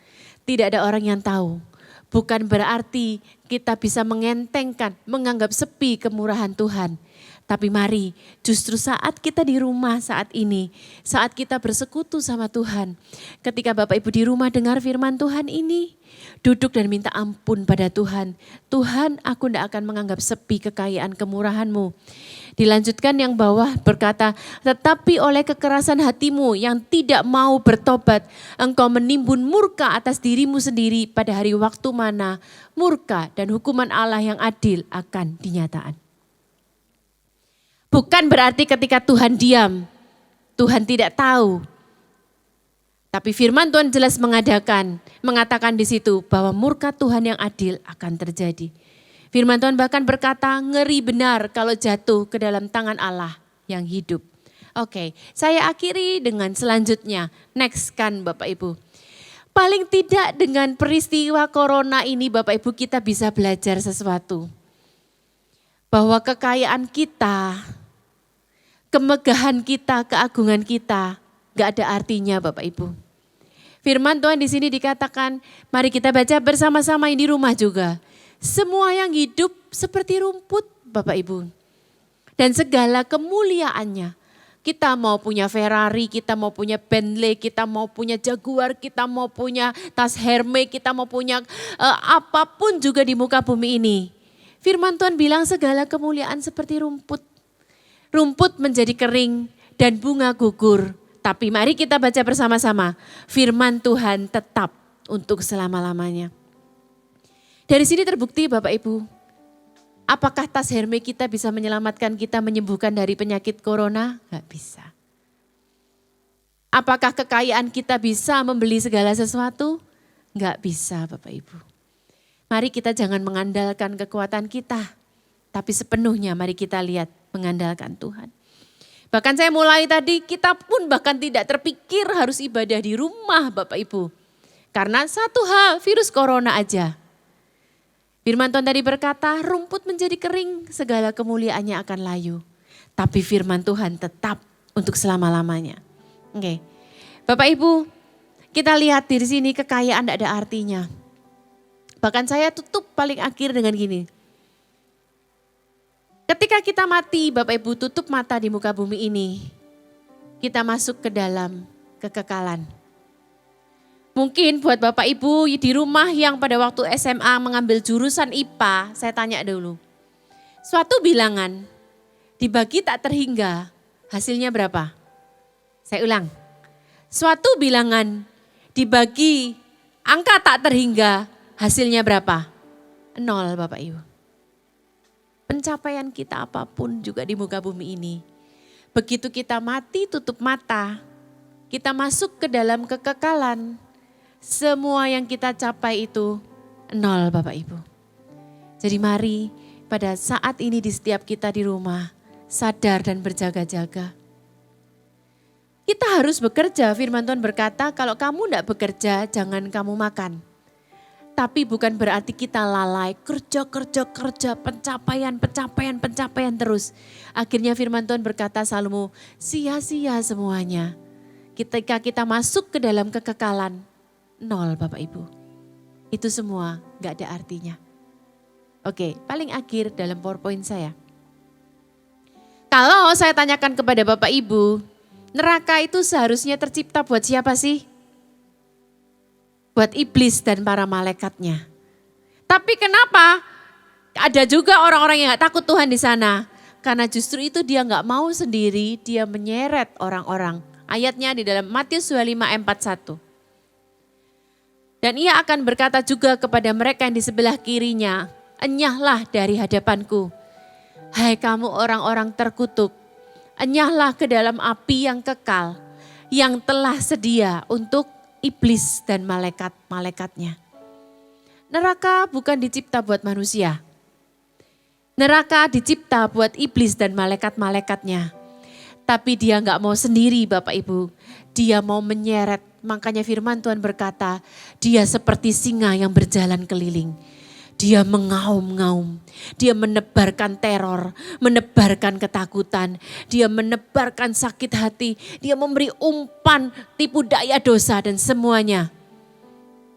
Tidak ada orang yang tahu. Bukan berarti kita bisa mengentengkan, menganggap sepi kemurahan Tuhan. Tapi mari justru saat kita di rumah saat ini, saat kita bersekutu sama Tuhan. Ketika Bapak Ibu di rumah dengar firman Tuhan ini, duduk dan minta ampun pada Tuhan. Tuhan, aku tidak akan menganggap sepi kekayaan kemurahan-Mu. Dilanjutkan yang bawah berkata, tetapi oleh kekerasan hatimu yang tidak mau bertobat, engkau menimbun murka atas dirimu sendiri pada hari waktu mana murka dan hukuman Allah yang adil akan dinyatakan. Bukan berarti ketika Tuhan diam, Tuhan tidak tahu. Tapi firman Tuhan jelas mengatakan di situ bahwa murka Tuhan yang adil akan terjadi. Firman Tuhan bahkan berkata, ngeri benar kalau jatuh ke dalam tangan Allah yang hidup. Oke, saya akhiri dengan selanjutnya. Next kan Bapak Ibu. Paling tidak dengan peristiwa corona ini Bapak Ibu kita bisa belajar sesuatu. Bahwa kekayaan kita, kemegahan kita, keagungan kita, gak ada artinya Bapak Ibu. Firman Tuhan di sini dikatakan, mari kita baca bersama-sama yang di rumah juga. Semua yang hidup seperti rumput Bapak Ibu. Dan segala kemuliaannya. Kita mau punya Ferrari, kita mau punya Bentley, kita mau punya Jaguar, kita mau punya tas Hermes, kita mau punya apapun juga di muka bumi ini. Firman Tuhan bilang segala kemuliaan seperti rumput. Rumput menjadi kering dan bunga gugur. Tapi mari kita baca bersama-sama. Firman Tuhan tetap untuk selama-lamanya. Dari sini terbukti Bapak Ibu, apakah tas Hermes kita bisa menyelamatkan kita, menyembuhkan dari penyakit corona? Gak bisa. Apakah kekayaan kita bisa membeli segala sesuatu? Gak bisa Bapak Ibu. Mari kita jangan mengandalkan kekuatan kita, tapi sepenuhnya mari kita lihat mengandalkan Tuhan. Bahkan saya mulai tadi, kita pun bahkan tidak terpikir harus ibadah di rumah Bapak Ibu. Karena satu hal, virus corona aja. Firman Tuhan tadi berkata, rumput menjadi kering, segala kemuliaannya akan layu. Tapi firman Tuhan tetap untuk selama-lamanya. Oke. Bapak Ibu, kita lihat di sini kekayaan tidak ada artinya. Bahkan saya tutup paling akhir dengan gini. Ketika kita mati, Bapak Ibu tutup mata di muka bumi ini, kita masuk ke dalam kekekalan. Mungkin buat Bapak Ibu di rumah yang pada waktu SMA mengambil jurusan IPA, saya tanya dulu. Suatu bilangan dibagi tak terhingga, hasilnya berapa? Saya ulang. Suatu bilangan dibagi angka tak terhingga, hasilnya berapa? 0 Bapak Ibu. Pencapaian kita apapun juga di muka bumi ini. Begitu kita mati tutup mata, kita masuk ke dalam kekekalan. Semua yang kita capai itu 0 Bapak Ibu. Jadi mari pada saat ini di setiap kita di rumah sadar dan berjaga-jaga. Kita harus bekerja. Firman Tuhan berkata, kalau kamu tidak bekerja, jangan kamu makan. Tapi bukan berarti kita lalai, kerja, pencapaian terus. Akhirnya firman Tuhan berkata, Salomo, sia-sia semuanya. Ketika kita masuk ke dalam kekekalan, nol Bapak Ibu. Itu semua gak ada artinya. Oke, paling akhir dalam PowerPoint saya. Kalau saya tanyakan kepada Bapak Ibu, neraka itu seharusnya tercipta buat siapa sih? Buat iblis dan para malaikatnya. Tapi kenapa ada juga orang-orang yang gak takut Tuhan di sana? Karena justru itu dia gak mau sendiri, dia menyeret orang-orang. Ayatnya di dalam Matius 25 ayat 41. Dan ia akan berkata juga kepada mereka yang di sebelah kirinya, enyahlah dari hadapanku. Hai kamu orang-orang terkutuk, enyahlah ke dalam api yang kekal, yang telah sedia untuk iblis dan malaikat-malaikatnya. Neraka bukan dicipta buat manusia. Neraka dicipta buat iblis dan malaikat-malaikatnya. Tapi dia gak mau sendiri Bapak Ibu. Dia mau menyeret. Makanya firman Tuhan berkata, dia seperti singa yang berjalan keliling. Dia mengaum-ngaum, dia menebarkan teror, menebarkan ketakutan, dia menebarkan sakit hati, dia memberi umpan, tipu daya dosa dan semuanya.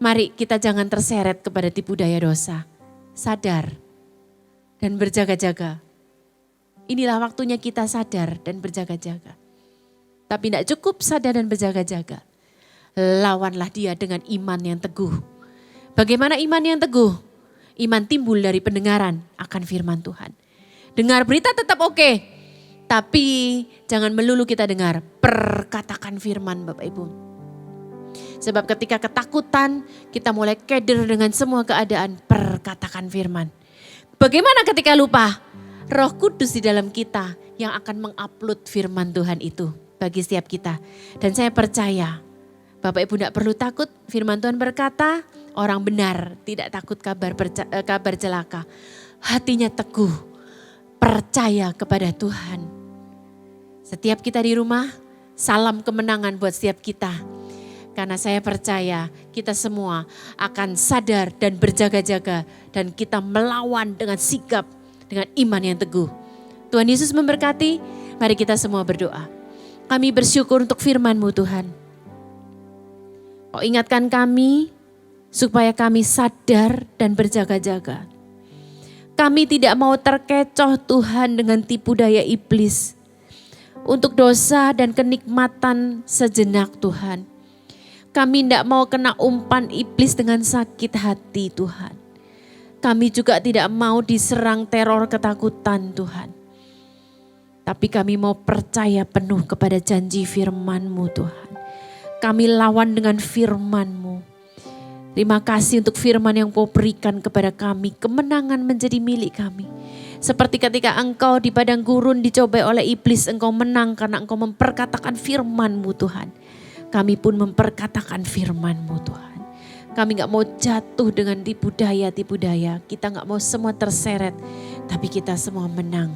Mari kita jangan terseret kepada tipu daya dosa, sadar dan berjaga-jaga. Inilah waktunya kita sadar dan berjaga-jaga. Tapi tidak cukup sadar dan berjaga-jaga. Lawanlah dia dengan iman yang teguh. Bagaimana iman yang teguh? Iman timbul dari pendengaran akan firman Tuhan. Dengar berita tetap oke, tapi jangan melulu kita dengar. Perkatakan firman Bapak Ibu. Sebab ketika ketakutan kita mulai keder dengan semua keadaan, perkatakan firman. Bagaimana ketika lupa? Roh Kudus di dalam kita yang akan mengupload firman Tuhan itu bagi setiap kita. Dan saya percaya Bapak Ibu tidak perlu takut, firman Tuhan berkata, orang benar tidak takut kabar celaka. Hatinya teguh, percaya kepada Tuhan. Setiap kita di rumah, salam kemenangan buat setiap kita. Karena saya percaya kita semua akan sadar dan berjaga-jaga. Dan kita melawan dengan sikap, dengan iman yang teguh. Tuhan Yesus memberkati, mari kita semua berdoa. Kami bersyukur untuk firman-Mu Tuhan. Kau ingatkan kami supaya kami sadar dan berjaga-jaga. Kami tidak mau terkecoh Tuhan dengan tipu daya iblis. Untuk dosa dan kenikmatan sejenak Tuhan. Kami tidak mau kena umpan iblis dengan sakit hati Tuhan. Kami juga tidak mau diserang teror ketakutan Tuhan. Tapi kami mau percaya penuh kepada janji firman-Mu Tuhan. Kami lawan dengan firman-Mu. Terima kasih untuk firman yang Kau berikan kepada kami. Kemenangan menjadi milik kami. Seperti ketika Engkau di padang gurun dicobai oleh iblis, Engkau menang karena Engkau memperkatakan firman-Mu Tuhan. Kami pun memperkatakan firman-Mu Tuhan. Kami gak mau jatuh dengan tipu daya. Kita gak mau semua terseret. Tapi kita semua menang.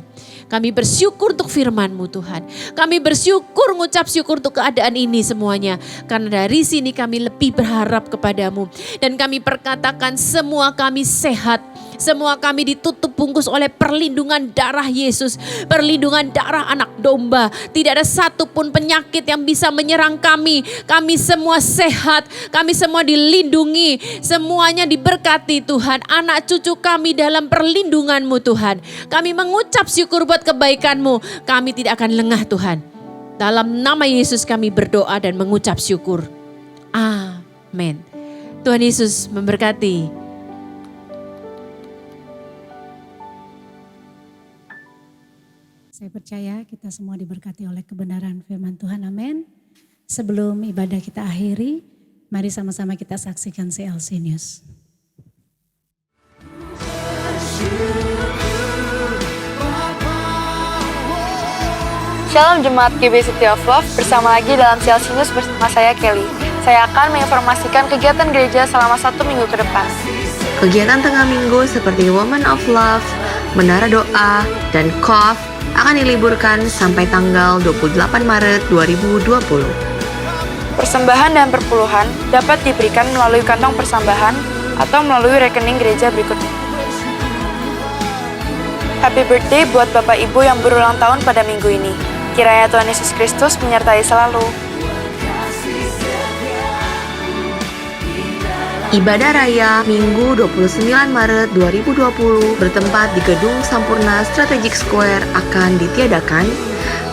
Kami bersyukur untuk firman-Mu Tuhan. Kami bersyukur, ngucap syukur untuk keadaan ini semuanya. Karena dari sini kami lebih berharap kepadamu. Dan kami perkatakan semua kami sehat. Semua kami ditutup bungkus oleh perlindungan darah Yesus. Perlindungan darah anak domba. Tidak ada satupun penyakit yang bisa menyerang kami. Kami semua sehat. Kami semua dilindungi. Semuanya diberkati Tuhan. Anak cucu kami dalam perlindungan-Mu Tuhan. Kami mengucap syukur buat kebaikan-Mu. Kami tidak akan lengah Tuhan. Dalam nama Yesus kami berdoa dan mengucap syukur. Amin. Tuhan Yesus memberkati. Saya percaya kita semua diberkati oleh kebenaran firman Tuhan. Amin. Sebelum ibadah kita akhiri, mari sama-sama kita saksikan CLC News. Shalom Jemaat GB City of Love, bersama lagi dalam CLC News bersama saya Kelly. Saya akan menginformasikan kegiatan gereja selama 1 minggu ke depan. Kegiatan tengah minggu seperti Women of Love, Menara Doa, dan COF akan diliburkan sampai tanggal 28 Maret 2020. Persembahan dan perpuluhan dapat diberikan melalui kantong persembahan atau melalui rekening gereja berikutnya. Happy birthday buat Bapak Ibu yang berulang tahun pada minggu ini. Kiranya Tuhan Yesus Kristus menyertai selalu. Ibadah Raya Minggu 29 Maret 2020 bertempat di Gedung Sampurna Strategic Square akan ditiadakan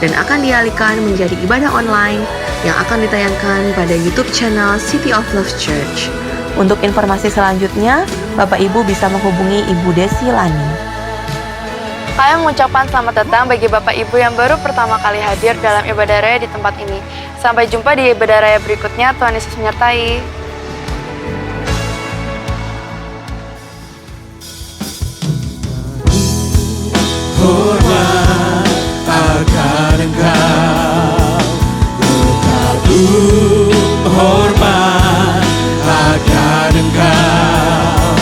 dan akan dialihkan menjadi ibadah online yang akan ditayangkan pada YouTube channel City of Love Church. Untuk informasi selanjutnya, Bapak Ibu bisa menghubungi Ibu Desi Lani. Kami mengucapkan selamat datang bagi Bapak Ibu yang baru pertama kali hadir dalam ibadah raya di tempat ini. Sampai jumpa di ibadah raya berikutnya. Tuhan Yesus menyertai. Hormat akan Engkau, kagum hormat akan Engkau,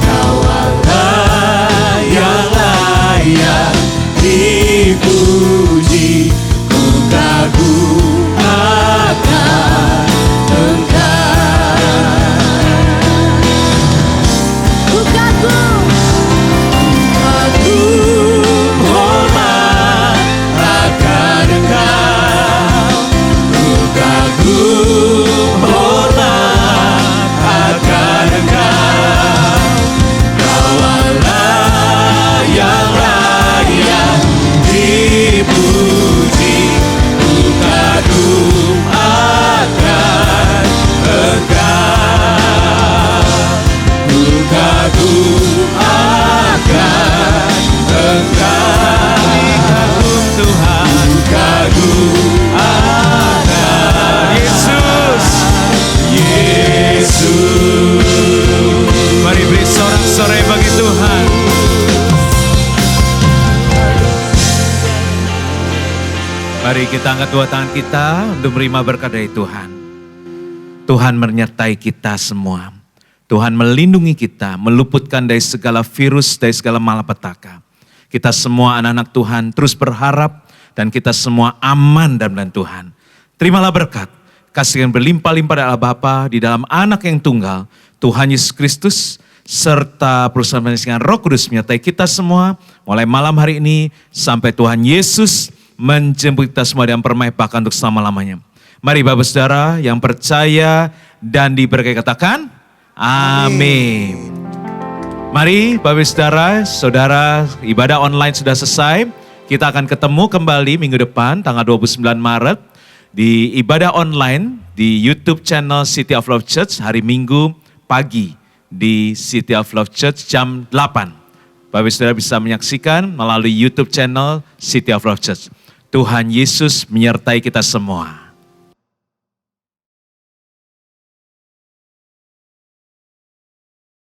Kau Allah yang layak dipuji, ku kagum akan Engkau, ku kagum. Mari beri sorak-sorai bagi Tuhan. Mari kita angkat dua tangan kita untuk menerima berkat dari Tuhan. Tuhan menyertai kita semua. Tuhan melindungi kita, meluputkan dari segala virus, dari segala malapetaka. Kita semua anak-anak Tuhan terus berharap dan kita semua aman dalam Tuhan. Terimalah berkat, kasih yang berlimpah-limpah dari Allah Bapa di dalam Anak yang tunggal, Tuhan Yesus Kristus, serta perusahaan dengan Roh Kudus menyertai kita semua mulai malam hari ini sampai Tuhan Yesus menjemput kita semua dan permaipakan untuk selama-lamanya. Mari Bapak Saudara yang percaya dan diberkati katakan, amin. Mari Bapak Saudara, ibadah online sudah selesai. Kita akan ketemu kembali minggu depan tanggal 29 Maret di ibadah online di YouTube channel City of Love Church hari Minggu pagi di City of Love Church jam 8. Bapak Saudara bisa menyaksikan melalui YouTube channel City of Love Church. Tuhan Yesus menyertai kita semua.